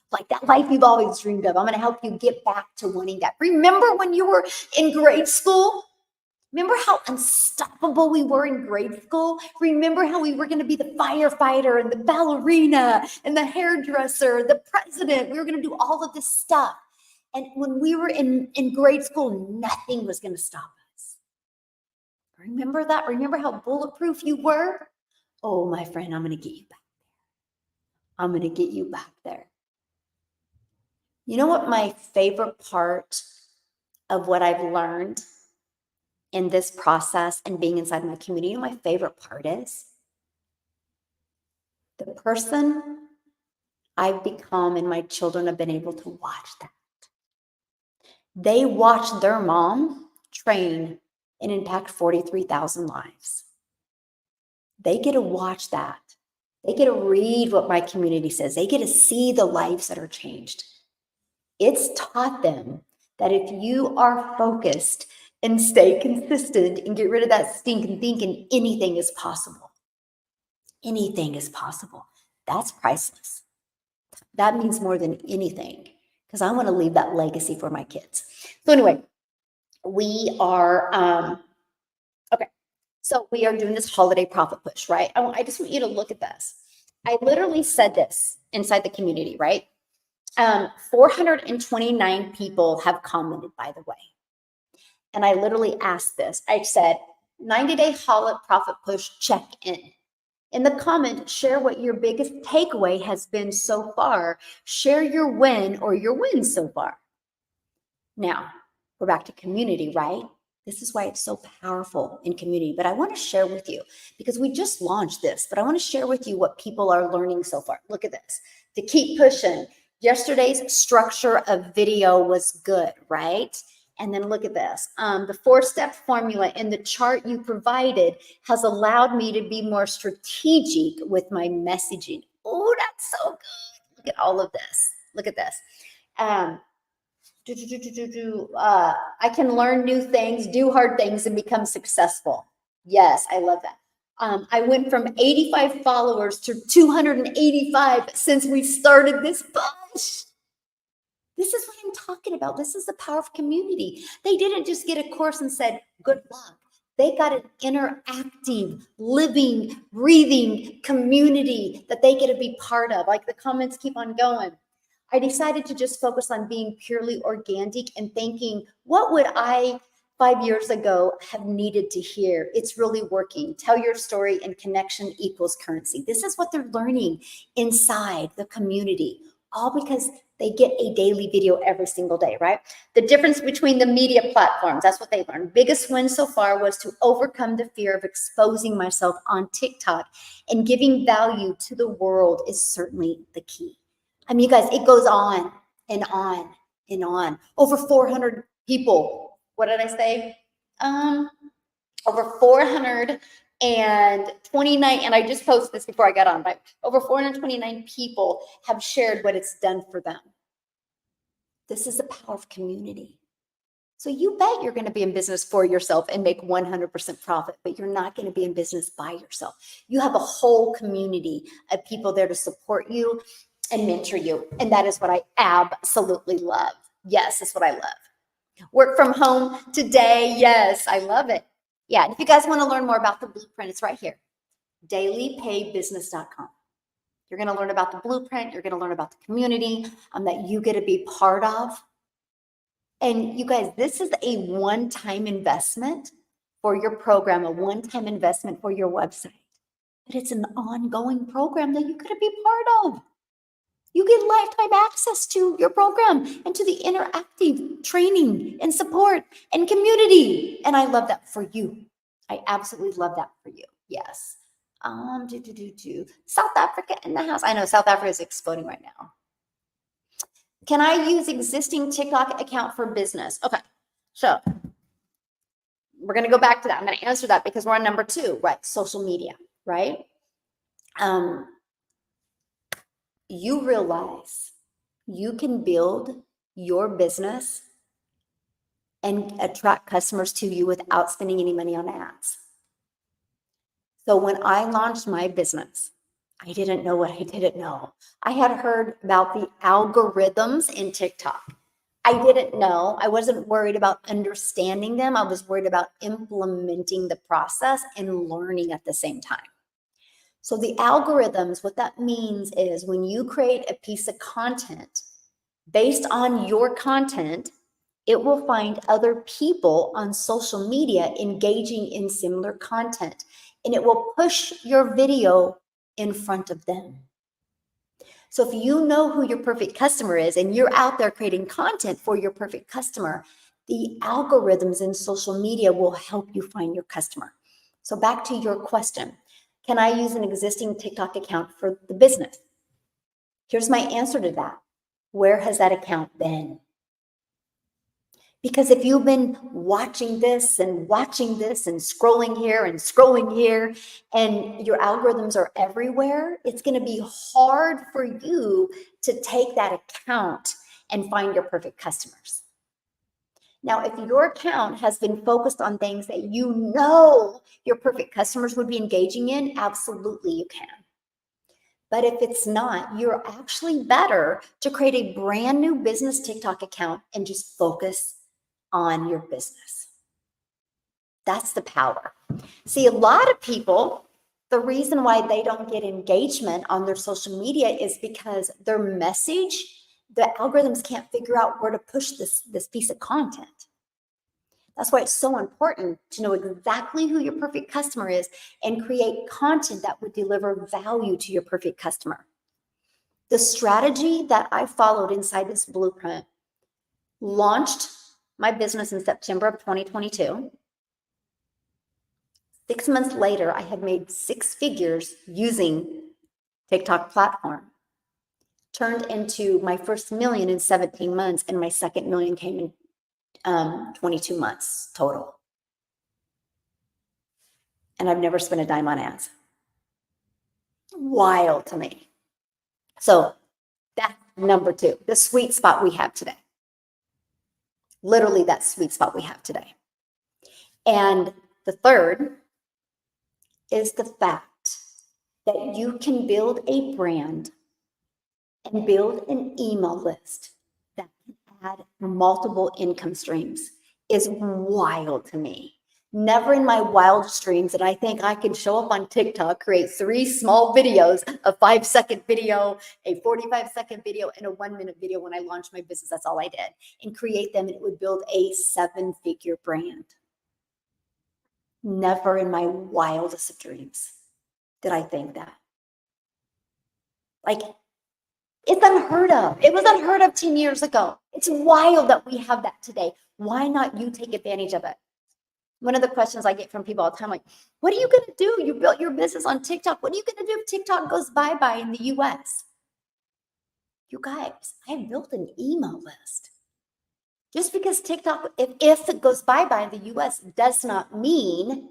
Like that life you've always dreamed of. I'm gonna help you get back to wanting that. Remember when you were in grade school? Remember how unstoppable we were in grade school? Remember how we were going to be the firefighter and the ballerina and the hairdresser, the president? We were going to do all of this stuff. And when we were in grade school, nothing was going to stop us. Remember that? Remember how bulletproof you were? Oh, my friend, I'm going to get you back there. I'm going to get you back there. You know what my favorite part of what I've learned in this process and being inside my community, you know, my favorite part is the person I've become and my children have been able to watch that. They watch their mom train and impact 43,000 lives. They get to watch that. They get to read what my community says. They get to see the lives that are changed. It's taught them that if you are focused and stay consistent and get rid of that stinking thinking, anything is possible. Anything is possible. That's priceless. That means more than anything because I want to leave that legacy for my kids. So anyway, we are, okay. So we are doing this holiday profit push, right? I just want you to look at this. I literally said this inside the community, right? 429 people have commented, by the way. And I literally asked this. I said, 90-day holiday profit push check-in. In the comment, share what your biggest takeaway has been so far. Share your win or your wins so far. Now, we're back to community, right? This is why it's so powerful in community. But I want to share with you, because we just launched this, but I want to share with you what people are learning so far. Look at this. To keep pushing. Yesterday's structure of video was good, right? And then look at this. The 4-step formula in the chart you provided has allowed me to be more strategic with my messaging. Oh, that's so good. Look at all of this. Look at this. I can learn new things, do hard things, and become successful. Yes, I love that. I went from 85 followers to 285 since we started this push. This is what I'm talking about. This is the power of community. They didn't just get a course and said, good luck. They got an interactive, living, breathing community that they get to be part of. Like the comments keep on going. I decided to just focus on being purely organic and thinking, what would I 5 years ago have needed to hear? It's really working. Tell your story and connection equals currency. This is what they're learning inside the community. all because they get a daily video every single day, right? The difference between the media platforms, that's what they learned. Biggest win so far was to overcome the fear of exposing myself on TikTok, and giving value to the world is certainly the key. I mean, you guys, it goes on and on and on. Over 400 people. What did I say? Over 429, and I just posted this before I got on, right? Over 429 people have shared what it's done for them. This is the power of community. So you bet you're going to be in business for yourself and make 100% profit, but you're not going to be in business by yourself. You have a whole community of people there to support you and mentor you. And that is what I absolutely love. Yes, that's what I love. Work from home today. Yes, I love it. Yeah, and if you guys want to learn more about the blueprint, it's right here, dailypaybusiness.com. You're going to learn about the blueprint. You're going to learn about the community that you get to be part of. And you guys, this is a one-time investment for your program, a one-time investment for your website. But it's an ongoing program that you could be part of. You get lifetime access to your program and to the interactive training and support and community. And I love that for you. I absolutely love that for you. Yes. South Africa in the house. I know South Africa is exploding right now. Can I use existing TikTok account for business? Okay. So we're going to go back to that. I'm going to answer that because we're on number 2, right? Social media, right? You realize you can build your business and attract customers to you without spending any money on ads. So when I launched my business, I didn't know what I didn't know. I had heard about the algorithms in TikTok. I didn't know. I wasn't worried about understanding them. I was worried about implementing the process and learning at the same time. So the algorithms, what that means is when you create a piece of content based on your content, it will find other people on social media engaging in similar content, and it will push your video in front of them. So if you know who your perfect customer is and you're out there creating content for your perfect customer, the algorithms in social media will help you find your customer. So back to your question, can I use an existing TikTok account for the business? Here's my answer to that. Where has that account been? Because if you've been watching this and scrolling here and your algorithms are everywhere, it's going to be hard for you to take that account and find your perfect customers. Now, if your account has been focused on things that you know your perfect customers would be engaging in, absolutely you can. But if it's not, you're actually better to create a brand new business TikTok account and just focus on your business. That's the power. See, a lot of people, the reason why they don't get engagement on their social media is because their message, the algorithms can't figure out where to push this piece of content. That's why it's so important to know exactly who your perfect customer is and create content that would deliver value to your perfect customer. The strategy that I followed inside this blueprint launched my business in September of 2022. 6 months later, I had made 6 figures using TikTok platform. Turned into my first million in 17 months, and my second million came in 22 months total. And I've never spent a dime on ads. Wild to me. So that's number 2, the sweet spot we have today. Literally that sweet spot we have today. And the third is the fact that you can build a brand and build an email list that can add multiple income streams is wild to me. Never in my wildest dreams did I think I could show up on TikTok, create 3 small videos, a 5-second video, a 45-second video, and a 1-minute video when I launched my business. That's all I did. And create them, and it would build a 7-figure brand. Never in my wildest of dreams did I think that. Like, It's unheard of. It was unheard of 10 years ago. It's wild that we have that today. Why not you take advantage of it? One of the questions I get from people all the time, like, what are you going to do? You built your business on TikTok. What are you going to do if TikTok goes bye-bye in the US? You guys, I built an email list. Just because TikTok, if it goes bye-bye in the US, does not mean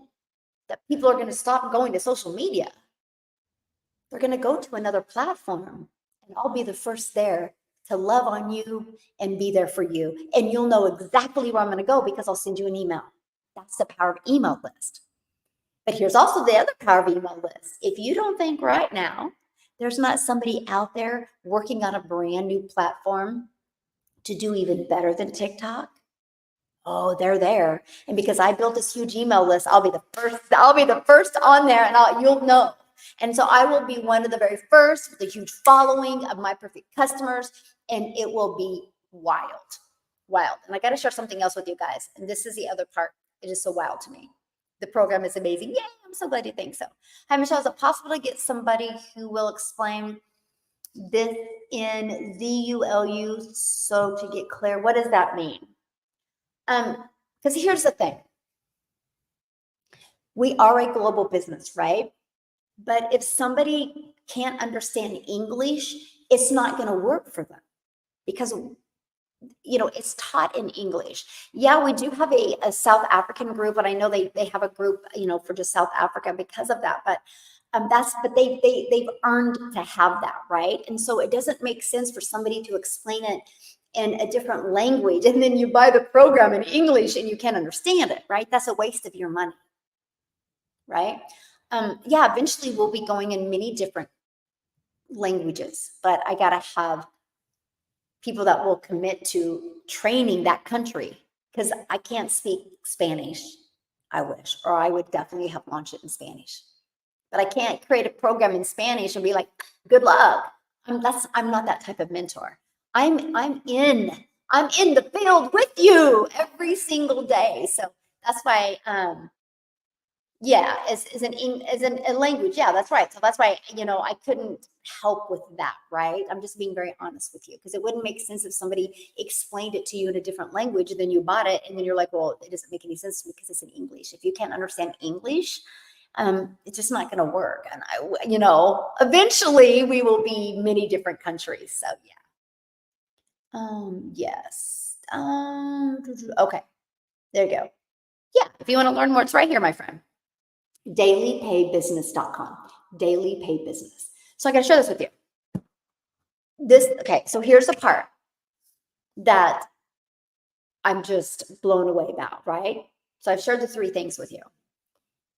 that people are going to stop going to social media. They're going to go to another platform, and I'll be the first there to love on you and be there for you. And you'll know exactly where I'm going to go because I'll send you an email. That's the power of email list. But here's also the other power of email list. If you don't think right now there's not somebody out there working on a brand new platform to do even better than TikTok, oh, they're there. And because I built this huge email list, I'll be the first on there, and you'll know. And so I will be one of the very first with a huge following of my perfect customers, and it will be wild. And I got to share something else with you guys. And this is the other part. It is so wild to me. The program is amazing. Yay, I'm so glad you think so. Hi, Michelle. Is it possible to get somebody who will explain this in ZULU so to get clear? What does that mean? Because here's the thing. We are a global business, right? But if somebody can't understand English, it's not going to work for them because, it's taught in English. Yeah, we do have a South African group, and I know they have a group, for just South Africa because of that. But they've earned to have that, right? And so it doesn't make sense for somebody to explain it in a different language, and then you buy the program in English and you can't understand it, right? That's a waste of your money, right? Yeah, eventually we'll be going in many different languages, but I got to have people that will commit to training that country because I can't speak Spanish. I wish, or I would definitely have launched it in Spanish. But I can't create a program in Spanish and be like, good luck. I'm not that type of mentor. I'm in the field with you every single day. So that's why, yeah, as a language. Yeah, that's right. So that's why, I couldn't help with that, right? I'm just being very honest with you because it wouldn't make sense if somebody explained it to you in a different language and then you bought it and then you're like, well, it doesn't make any sense because it's in English. If you can't understand English, it's just not going to work. And eventually we will be many different countries. So yeah. Yes. Okay. There you go. Yeah. If you want to learn more, it's right here, my friend. dailypaybusiness.com. Daily Pay Business. So I got to share this with you. Okay. So here's the part that I'm just blown away about, right? So I've shared the 3 things with you,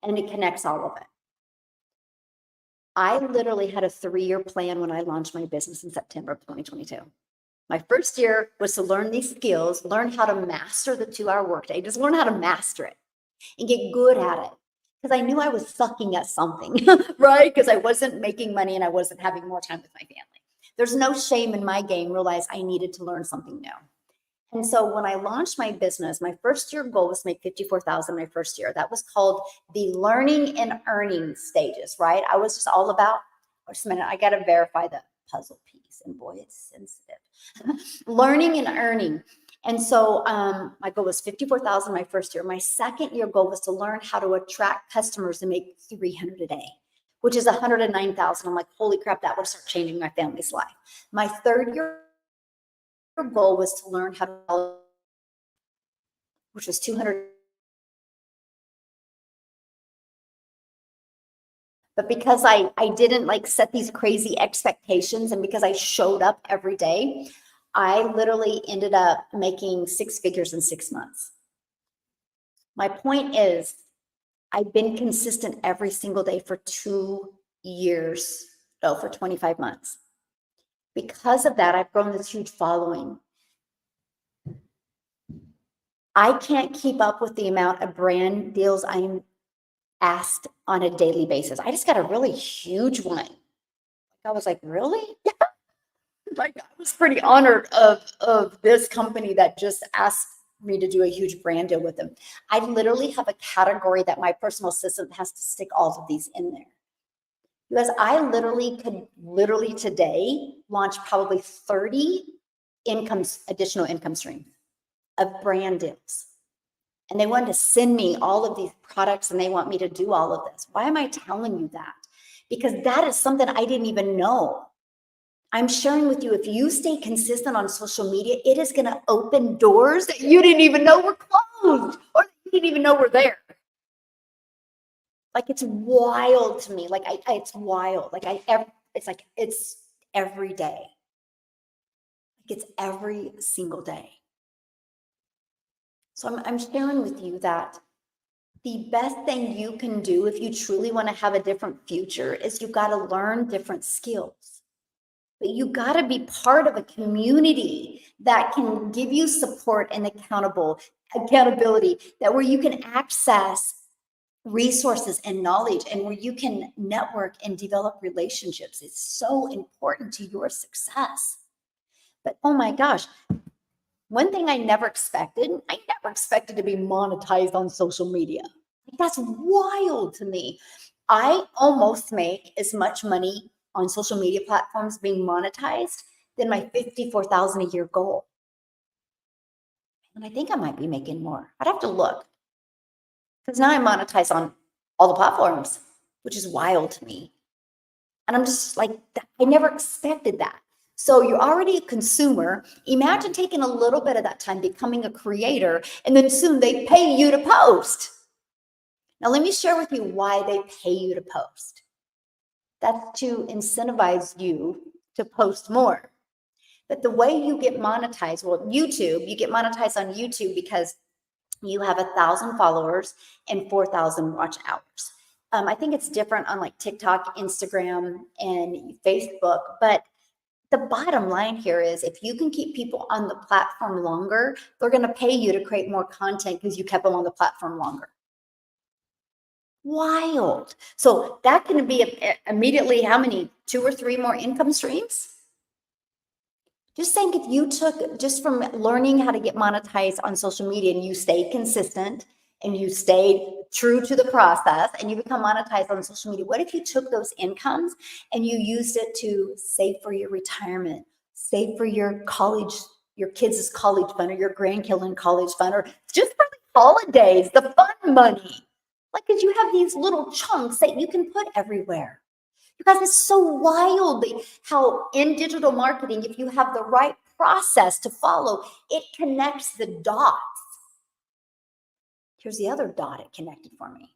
and it connects all of it. I literally had a 3-year plan when I launched my business in September of 2022. My first year was to learn these skills, learn how to master the 2-hour workday, just learn how to master it and get good at it. Because I knew I was sucking at something, right? Because I wasn't making money and I wasn't having more time with my family. There's no shame in my game, realize I needed to learn something new. And so when I launched my business, my first year goal was to make $54,000 my first year. That was called the learning and earning stages, right? I was just all about, just a minute, I got to verify the puzzle piece. And boy, it's sensitive. Learning and earning. And so my goal was $54,000 my first year. My second year goal was to learn how to attract customers and make $300 a day, which is $109,000. I'm like, holy crap, that would start changing my family's life. My third year goal was to learn how to, which was $200. But because I didn't set these crazy expectations, and because I showed up every day, I literally ended up making 6 figures in 6 months. My point is, I've been consistent every single day for 2 years, for 25 months. Because of that, I've grown this huge following. I can't keep up with the amount of brand deals I'm asked on a daily basis. I just got a really huge one. I was like, really? I was pretty honored of this company that just asked me to do a huge brand deal with them. I literally have a category that my personal assistant has to stick all of these in there. You guys, I could today launch probably 30 additional income streams of brand deals. And they wanted to send me all of these products and they want me to do all of this. Why am I telling you that? Because that is something I didn't even know. I'm sharing with you, if you stay consistent on social media, it is going to open doors that you didn't even know were closed or that you didn't even know were there. Like, it's wild to me. Like, it's wild. Like, it's every day. Like, it's every single day. So I'm sharing with you that the best thing you can do if you truly want to have a different future is you got to learn different skills. But you got to be part of a community that can give you support and accountability, that where you can access resources and knowledge and where you can network and develop relationships. It's so important to your success. But oh my gosh, one thing I never expected to be monetized on social media. That's wild to me. I almost make as much money on social media platforms being monetized than my $54,000 a year goal. And I think I might be making more. I'd have to look. Because now I monetize on all the platforms, which is wild to me. And I'm just like, I never expected that. So you're already a consumer. Imagine taking a little bit of that time, becoming a creator, and then soon they pay you to post. Now, let me share with you why they pay you to post. That's to incentivize you to post more. But the way you get monetized, you get monetized on YouTube because you have 1,000 followers and 4,000 watch hours. I think it's different on like TikTok, Instagram, and Facebook. But the bottom line here is if you can keep people on the platform longer, they're going to pay you to create more content because you kept them on the platform longer. Wild. So that can be immediately how many? 2 or 3 more income streams? Just saying, if you took just from learning how to get monetized on social media and you stayed consistent and you stayed true to the process and you become monetized on social media, what if you took those incomes and you used it to save for your retirement, save for your college, your kids' college fund, or your grandchildren college fund, or just for the holidays, the fun money? Like, because you have these little chunks that you can put everywhere. You guys, it's so wild how in digital marketing, if you have the right process to follow, it connects the dots. Here's the other dot it connected for me.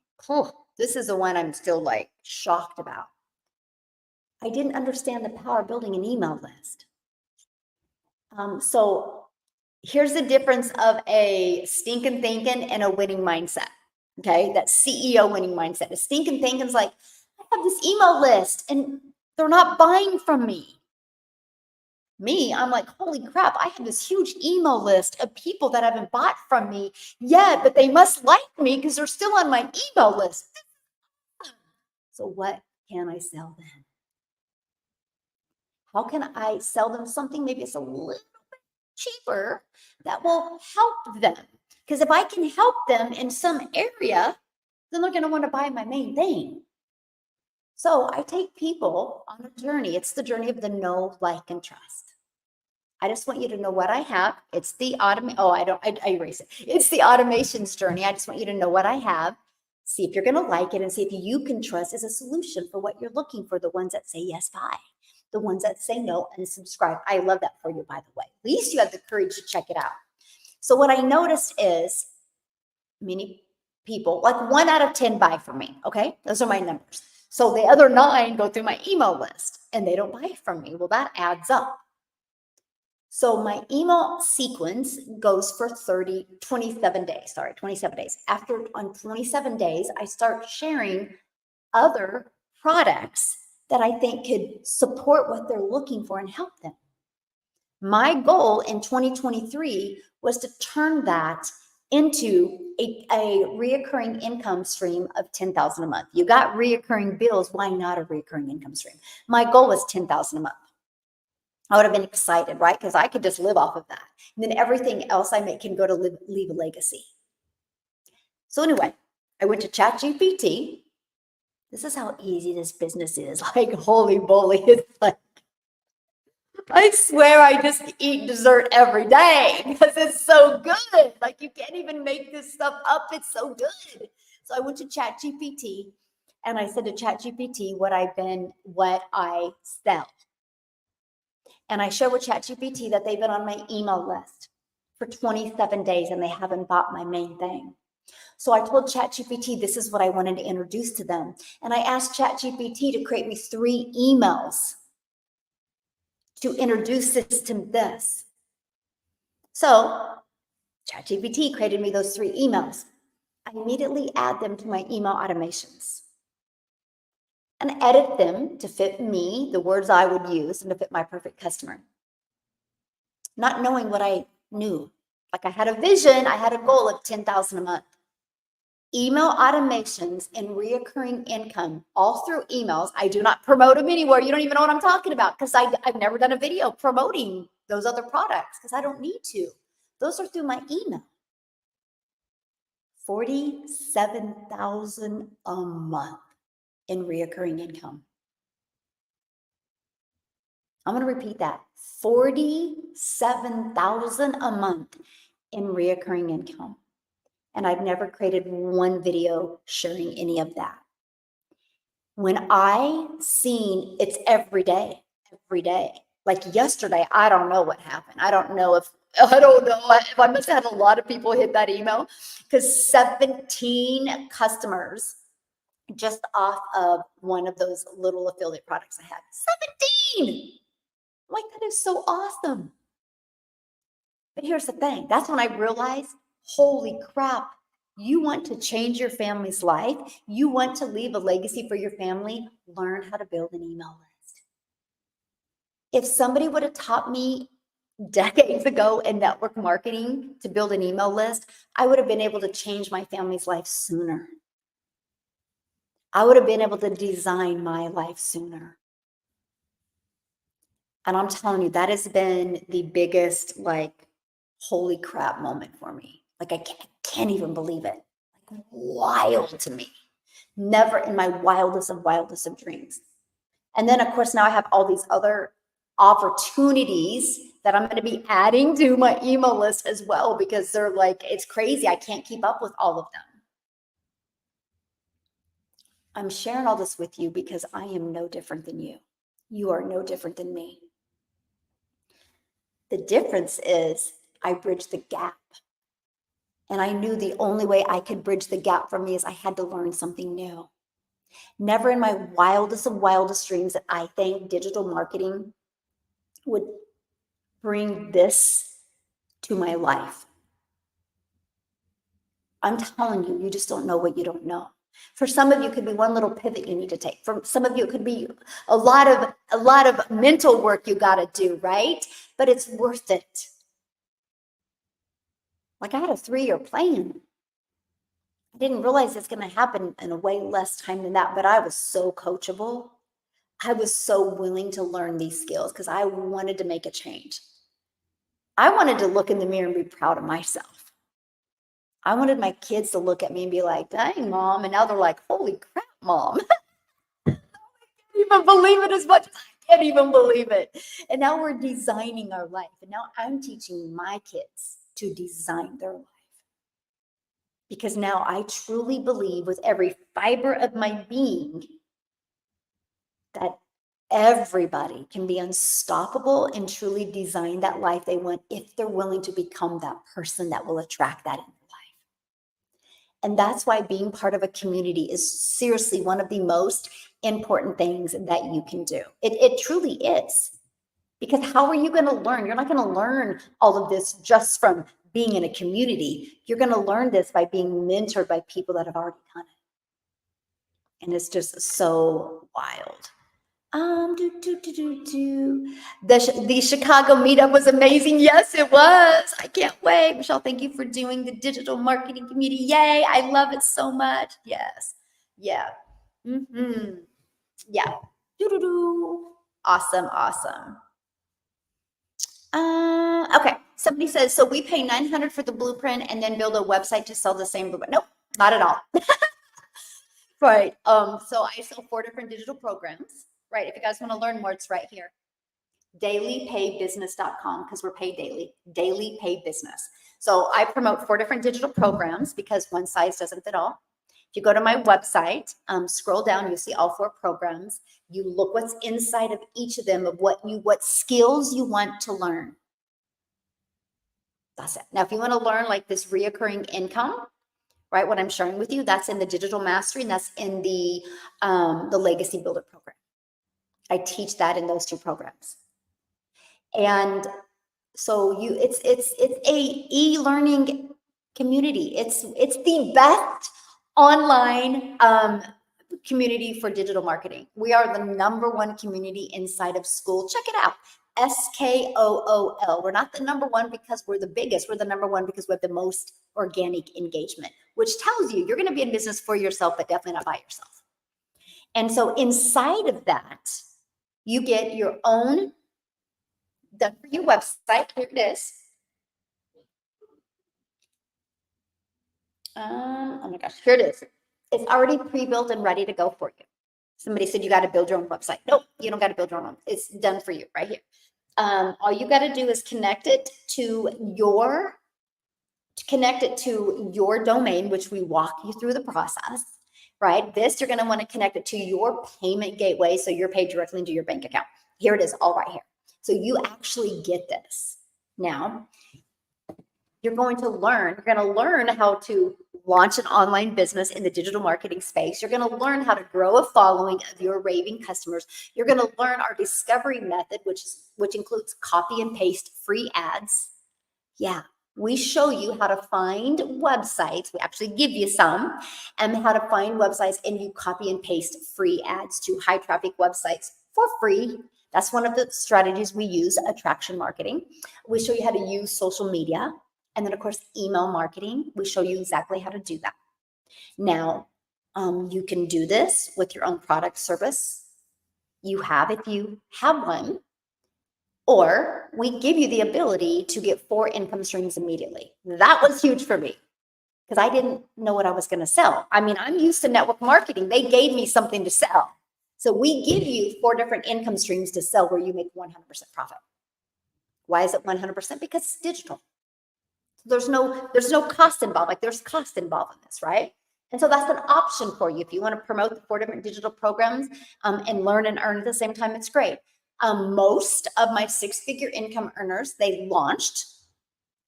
This is the one I'm still like shocked about. I didn't understand the power of building an email list. So here's the difference of a stinking thinking and a winning mindset. Okay, that CEO winning mindset. A stinking thinking is like, I have this email list and they're not buying from me. I'm like, holy crap, I have this huge email list of people that haven't bought from me yet, but they must like me because they're still on my email list. So what can I sell them? How can I sell them something maybe it's a little bit cheaper that will help them? Because if I can help them in some area, then they're going to want to buy my main thing. So I take people on a journey. It's the journey of the know, like, and trust. I just want you to know what I have. It's the I erase it. It's the automations journey. I just want you to know what I have. See if you're going to like it and see if you can trust as a solution for what you're looking for. The ones that say yes, buy. The ones that say no, unsubscribe. I love that for you, by the way. At least you have the courage to check it out. So what I noticed is many people, like 1 out of 10 buy from me. Okay, those are my numbers. So the other 9 go through my email list and they don't buy from me. Well, that adds up. So my email sequence goes for 27 days. After on 27 days, I start sharing other products that I think could support what they're looking for and help them. My goal in 2023 was to turn that into a reoccurring income stream of $10,000 a month. You got reoccurring bills, why not a reoccurring income stream? My goal was $10,000 a month. I would have been excited, right? Because I could just live off of that. And then everything else I make can go to leave a legacy. So anyway, I went to ChatGPT This is how easy this business is. Like, holy moly. It's like, I swear I just eat dessert every day because it's so good. Like, you can't even make this stuff up. It's so good. So I went to ChatGPT and I said to ChatGPT what I sell. And I showed with ChatGPT that they've been on my email list for 27 days and they haven't bought my main thing. So I told ChatGPT this is what I wanted to introduce to them. And I asked ChatGPT to create me 3 emails to introduce this to this. So ChatGPT created me those 3 emails. I immediately add them to my email automations and edit them to fit me, the words I would use, and to fit my perfect customer. Not knowing what I knew. Like, I had a vision, I had a goal of 10,000 a month. Email automations and reoccurring income all through emails. I do not promote them anywhere. You don't even know what I'm talking about because I've never done a video promoting those other products because I don't need to. Those are through my email. 47,000 a month in reoccurring income. I'm going to repeat that. 47,000 a month in reoccurring income. And I've never created one video sharing any of that. When I seen it's every day. Like yesterday, I don't know what happened. I don't know if I must have had a lot of people hit that email because 17 customers just off of one of those little affiliate products I had. 17! Like, that is so awesome. But here's the thing. That's when I realized, holy crap, you want to change your family's life. You want to leave a legacy for your family. Learn how to build an email list. If somebody would have taught me decades ago in network marketing to build an email list, I would have been able to change my family's life sooner. I would have been able to design my life sooner. And I'm telling you, that has been the biggest, like, holy crap moment for me. Like, I can't even believe it. Like, wild to me. Never in my wildest of dreams. And then, of course, now I have all these other opportunities that I'm going to be adding to my email list as well because they're like, it's crazy. I can't keep up with all of them. I'm sharing all this with you because I am no different than you. You are no different than me. The difference is I bridged the gap. And I knew the only way I could bridge the gap for me is I had to learn something new. Never in my wildest of dreams that I think digital marketing would bring this to my life. I'm telling you, you just don't know what you don't know. For some of you, it could be one little pivot you need to take. For some of you, it could be a lot of mental work you got to do, right? But it's worth it. Like, I had a 3-year plan. I didn't realize it's going to happen in a way less time than that, but I was so coachable. I was so willing to learn these skills because I wanted to make a change. I wanted to look in the mirror and be proud of myself. I wanted my kids to look at me and be like, dang, Mom. And now they're like, holy crap, Mom. I can't even believe it as much as I can't even believe it. And now we're designing our life. And now I'm teaching my kids to design their life. Because now I truly believe with every fiber of my being that everybody can be unstoppable and truly design that life they want if they're willing to become that person that will attract that in their life. And that's why being part of a community is seriously one of the most important things that you can do. It truly is. Because how are you going to learn? You're not going to learn all of this just from being in a community. You're going to learn this by being mentored by people that have already done it. And it's just so wild. The Chicago meetup was amazing. Yes, it was. I can't wait. Michelle, thank you for doing the digital marketing community. Yay. I love it so much. Yes. Yeah. Yeah. Awesome. Okay. Somebody says, so we pay $900 for the blueprint and then build a website to sell the same blueprint. Nope, not at all. Right. So I sell 4 different digital programs, right? If you guys want to learn more, it's right here. dailypaybusiness.com, because we're paid daily. Daily Pay Business. So I promote 4 different digital programs because one size doesn't fit all. If you go to my website, scroll down, you'll see all 4 programs. You look what's inside of each of them, of what skills you want to learn. That's it. Now, if you want to learn like this reoccurring income, right, what I'm sharing with you, that's in the Digital Mastery, and that's in the Legacy Builder program. I teach that in those 2 programs. And so it's a e-learning community. It's the best online community for digital marketing. We are the #1 community inside of school. Check it out. SKOOL. We're not the #1 because we're the biggest. We're the #1 because we have the most organic engagement, which tells you you're going to be in business for yourself, but definitely not by yourself. And so inside of that, you get your own done for you website. Here it is. Oh my gosh, here it is. It's already pre-built and ready to go for you. Somebody said you got to build your own website. Nope, you don't got to build your own. It's done for you right here. All you got to do is connect it to your domain, which we walk you through the process, right? This, you're going to want to connect it to your payment gateway, so you're paid directly into your bank account. Here it is, all right here. So you actually get this. Now, you're going to learn how to launch an online business in the digital marketing space. You're going to learn how to grow a following of your raving customers. You're going to learn our discovery method, which includes copy and paste free ads. Yeah, we show you how to find websites. We actually give you some, and how to find websites, and you copy and paste free ads to high traffic websites for free. That's one of the strategies we use, attraction marketing. We show you how to use social media. And then, of course, email marketing. We show you exactly how to do that. Now, you can do this with your own product service. If you have one, or we give you the ability to get 4 income streams immediately. That was huge for me because I didn't know what I was going to sell. I mean, I'm used to network marketing. They gave me something to sell. So we give you 4 different income streams to sell where you make 100% profit. Why is it 100%? Because it's digital. There's no cost involved. Like, there's cost involved in this, right? And so that's an option for you. If you want to promote the 4 different digital programs and learn and earn at the same time, it's great. Most of my 6-figure income earners, they launched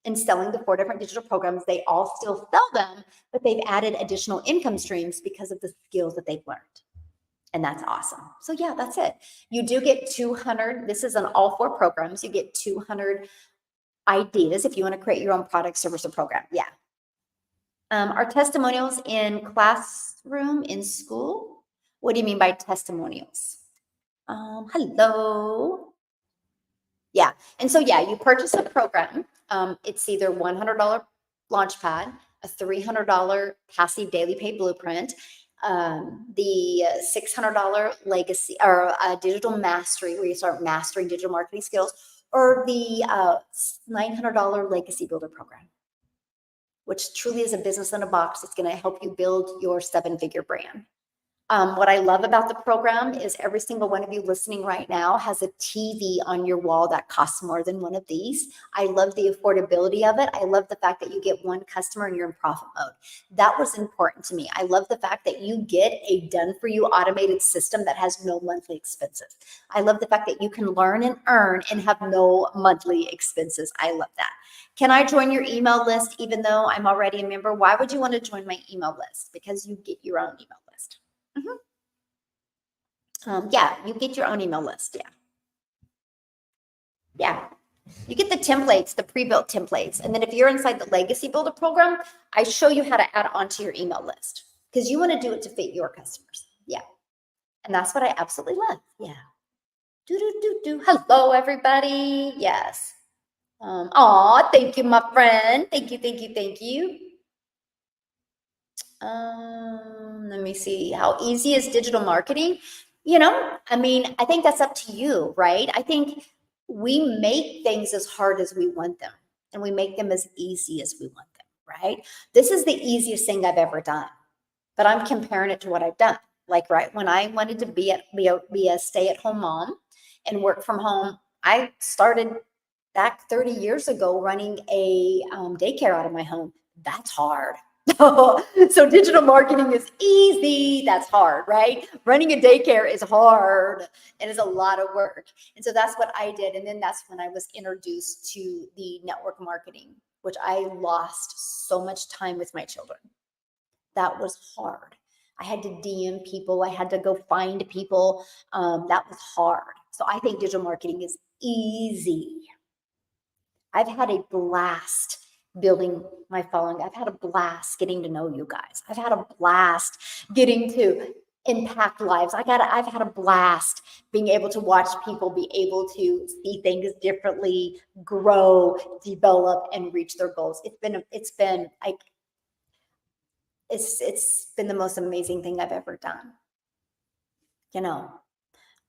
in selling the 4 different digital programs. They all still sell them, but they've added additional income streams because of the skills that they've learned. And that's awesome. So yeah, that's it. You do get 200. This is on all 4 programs. You get 200 ideas if you want to create your own product, service, or program. Yeah. Our testimonials in classroom, in school. What do you mean by testimonials? Hello. Yeah. And so, yeah, you purchase a program. It's either $100 Launchpad, a $300 passive daily pay blueprint, the $600 legacy or digital mastery, where you start mastering digital marketing skills, or the $900 legacy builder program, which truly is a business in a box. It's going to help you build your 7-figure brand. What I love about the program is every single one of you listening right now has a TV on your wall that costs more than one of these. I love the affordability of it. I love the fact that you get 1 customer and you're in profit mode. That was important to me. I love the fact that you get a done-for-you automated system that has no monthly expenses. I love the fact that you can learn and earn and have no monthly expenses. I love that. Can I join your email list even though I'm already a member? Why would you want to join my email list? Because you get your own email list. Yeah, you get your own email list. Yeah. You get the templates, the pre-built templates. And then if you're inside the Legacy Builder program, I show you how to add onto your email list because you want to do it to fit your customers. Yeah. And that's what I absolutely love. Yeah. Hello, everybody. Yes. Thank you, my friend. Thank you. Let me see. How easy is digital marketing? I mean, I think that's up to you, right? I think we make things as hard as we want them, and we make them as easy as we want them, right? This is the easiest thing I've ever done. but I'm comparing it to what I've done. Like, right when I wanted to be a stay-at-home mom and work from home, I started back 30 years ago running a daycare out of my home. That's hard. So digital marketing is easy. That's hard, right? Running a daycare is hard and is a lot of work. And so that's what I did. And then that's when I was introduced to the network marketing, which I lost so much time with my children. That was hard. I had to DM people. I had to go find people. That was hard. So I think digital marketing is easy. I've had a blast building my following. I've had a blast getting to know you guys. I've had a blast getting to impact lives. I've had a blast being able to watch people be able to see things differently, grow, develop, and reach their goals. It's been the most amazing thing I've ever done.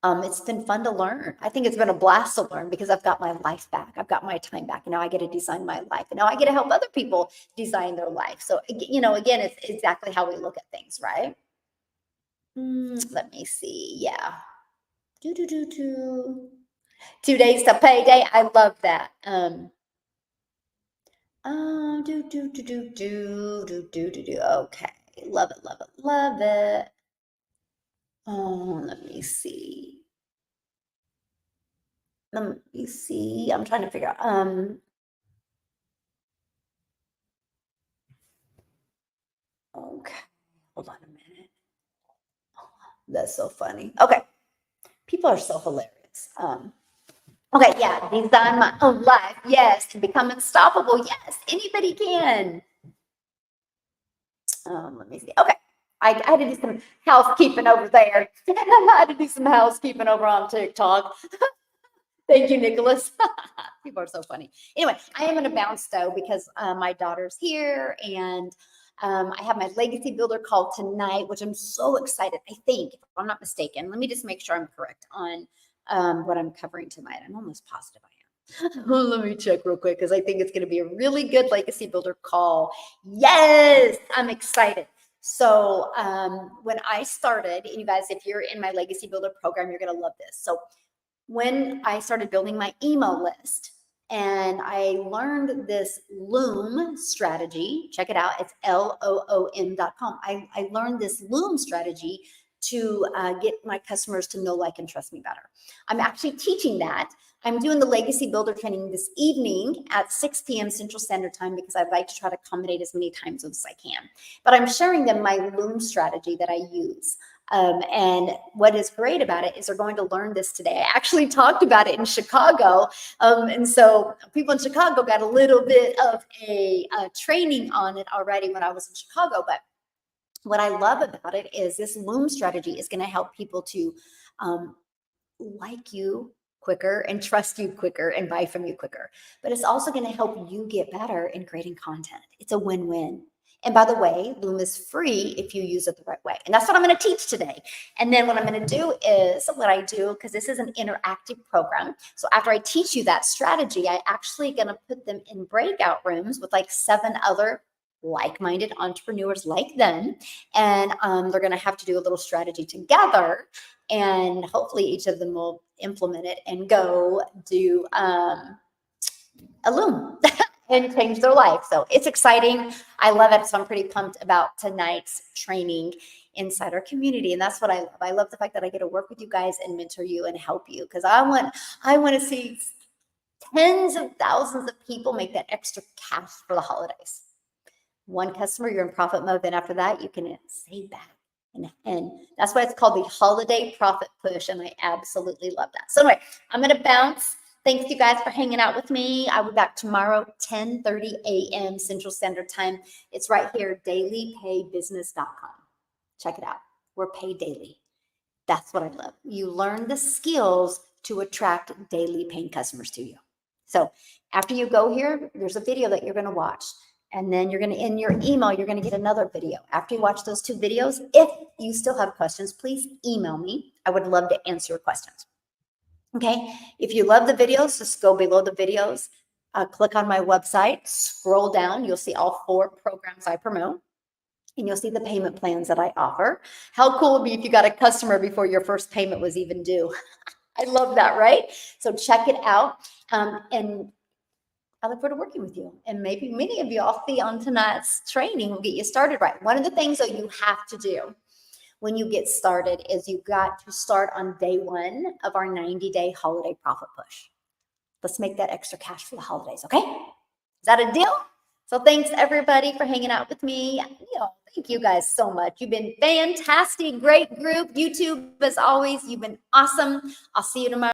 It's been fun to learn. I think it's been a blast to learn because I've got my life back. I've got my time back. And now I get to design my life. And now I get to help other people design their life. So, again, it's exactly how we look at things, right? Let me see. Yeah. 2 days to payday. I love that. Okay. Love it, love it, love it. Let me see. I'm trying to figure out. Okay. Hold on a minute. That's so funny. Okay. People are so hilarious. Okay, yeah, design my own life. Yes, and become unstoppable. Yes, anybody can. Let me see. Okay. I had to do some housekeeping over there. I had to do some housekeeping over on TikTok. Thank you, Nicholas. People are so funny. Anyway, I am going to bounce though because my daughter's here and I have my legacy builder call tonight, which I'm so excited. I think, if I'm not mistaken, let me just make sure I'm correct on what I'm covering tonight. I'm almost positive I am. Let me check real quick because I think it's going to be a really good legacy builder call. Yes, I'm excited. So when I started, you guys, if you're in my legacy builder program, you're going to love this. So when I started building my email list and I learned this Loom strategy, check it out, it's LOOM.com. I learned this Loom strategy to get my customers to know, like, and trust me better. I'm actually teaching that. I'm doing the Legacy Builder training this evening at 6 p.m. Central Standard Time because I'd like to try to accommodate as many times as I can. But I'm sharing them my Loom strategy that I use. And what is great about it is they're going to learn this today. I actually talked about it in Chicago. And so people in Chicago got a little bit of a training on it already when I was in Chicago. But what I love about it is this Loom strategy is going to help people to like you quicker and trust you quicker and buy from you quicker. But it's also going to help you get better in creating content. It's a win-win. And by the way, Loom is free if you use it the right way. And that's what I'm going to teach today. And then what I'm going to do is what I do, because this is an interactive program. So after I teach you that strategy, I actually going to put them in breakout rooms with like 7 other like-minded entrepreneurs like them. And they're going to have to do a little strategy together. And hopefully each of them will implement it and go do a Loom. And change their life. So it's exciting. I love it. So I'm pretty pumped about tonight's training inside our community. And that's what I love. I love the fact that I get to work with you guys and mentor you and help you because I want to see tens of thousands of people make that extra cash for the holidays. One customer, you're in profit mode. Then after that, you can save back. And that's why it's called the holiday profit push. And I absolutely love that. So anyway, I'm going to bounce. Thanks you guys for hanging out with me. I'll be back tomorrow, 10:30 a.m. Central Standard Time. It's right here, dailypaybusiness.com. Check it out. We're paid daily. That's what I love. You learn the skills to attract daily paying customers to you. So after you go here, there's a video that you're going to watch. And then you're going to, in your email, you're going to get another video. After you watch those 2 videos, if you still have questions, please email me. I would love to answer your questions. Okay, if you love the videos, just go below the videos, click on my website, scroll down, you'll see all 4 programs I promote. and you'll see the payment plans that I offer. How cool would it be if you got a customer before your first payment was even due? I love that, right? So check it out. And I look forward to working with you. And maybe many of you I'll see on tonight's training will get you started right. One of the things that you have to do when you get started is you got to start on day 1 of our 90-day holiday profit push. Let's make that extra cash for the holidays, okay? Is that a deal? So thanks everybody for hanging out with me. Thank you guys so much. You've been fantastic, great group. YouTube, as always, you've been awesome. I'll see you tomorrow.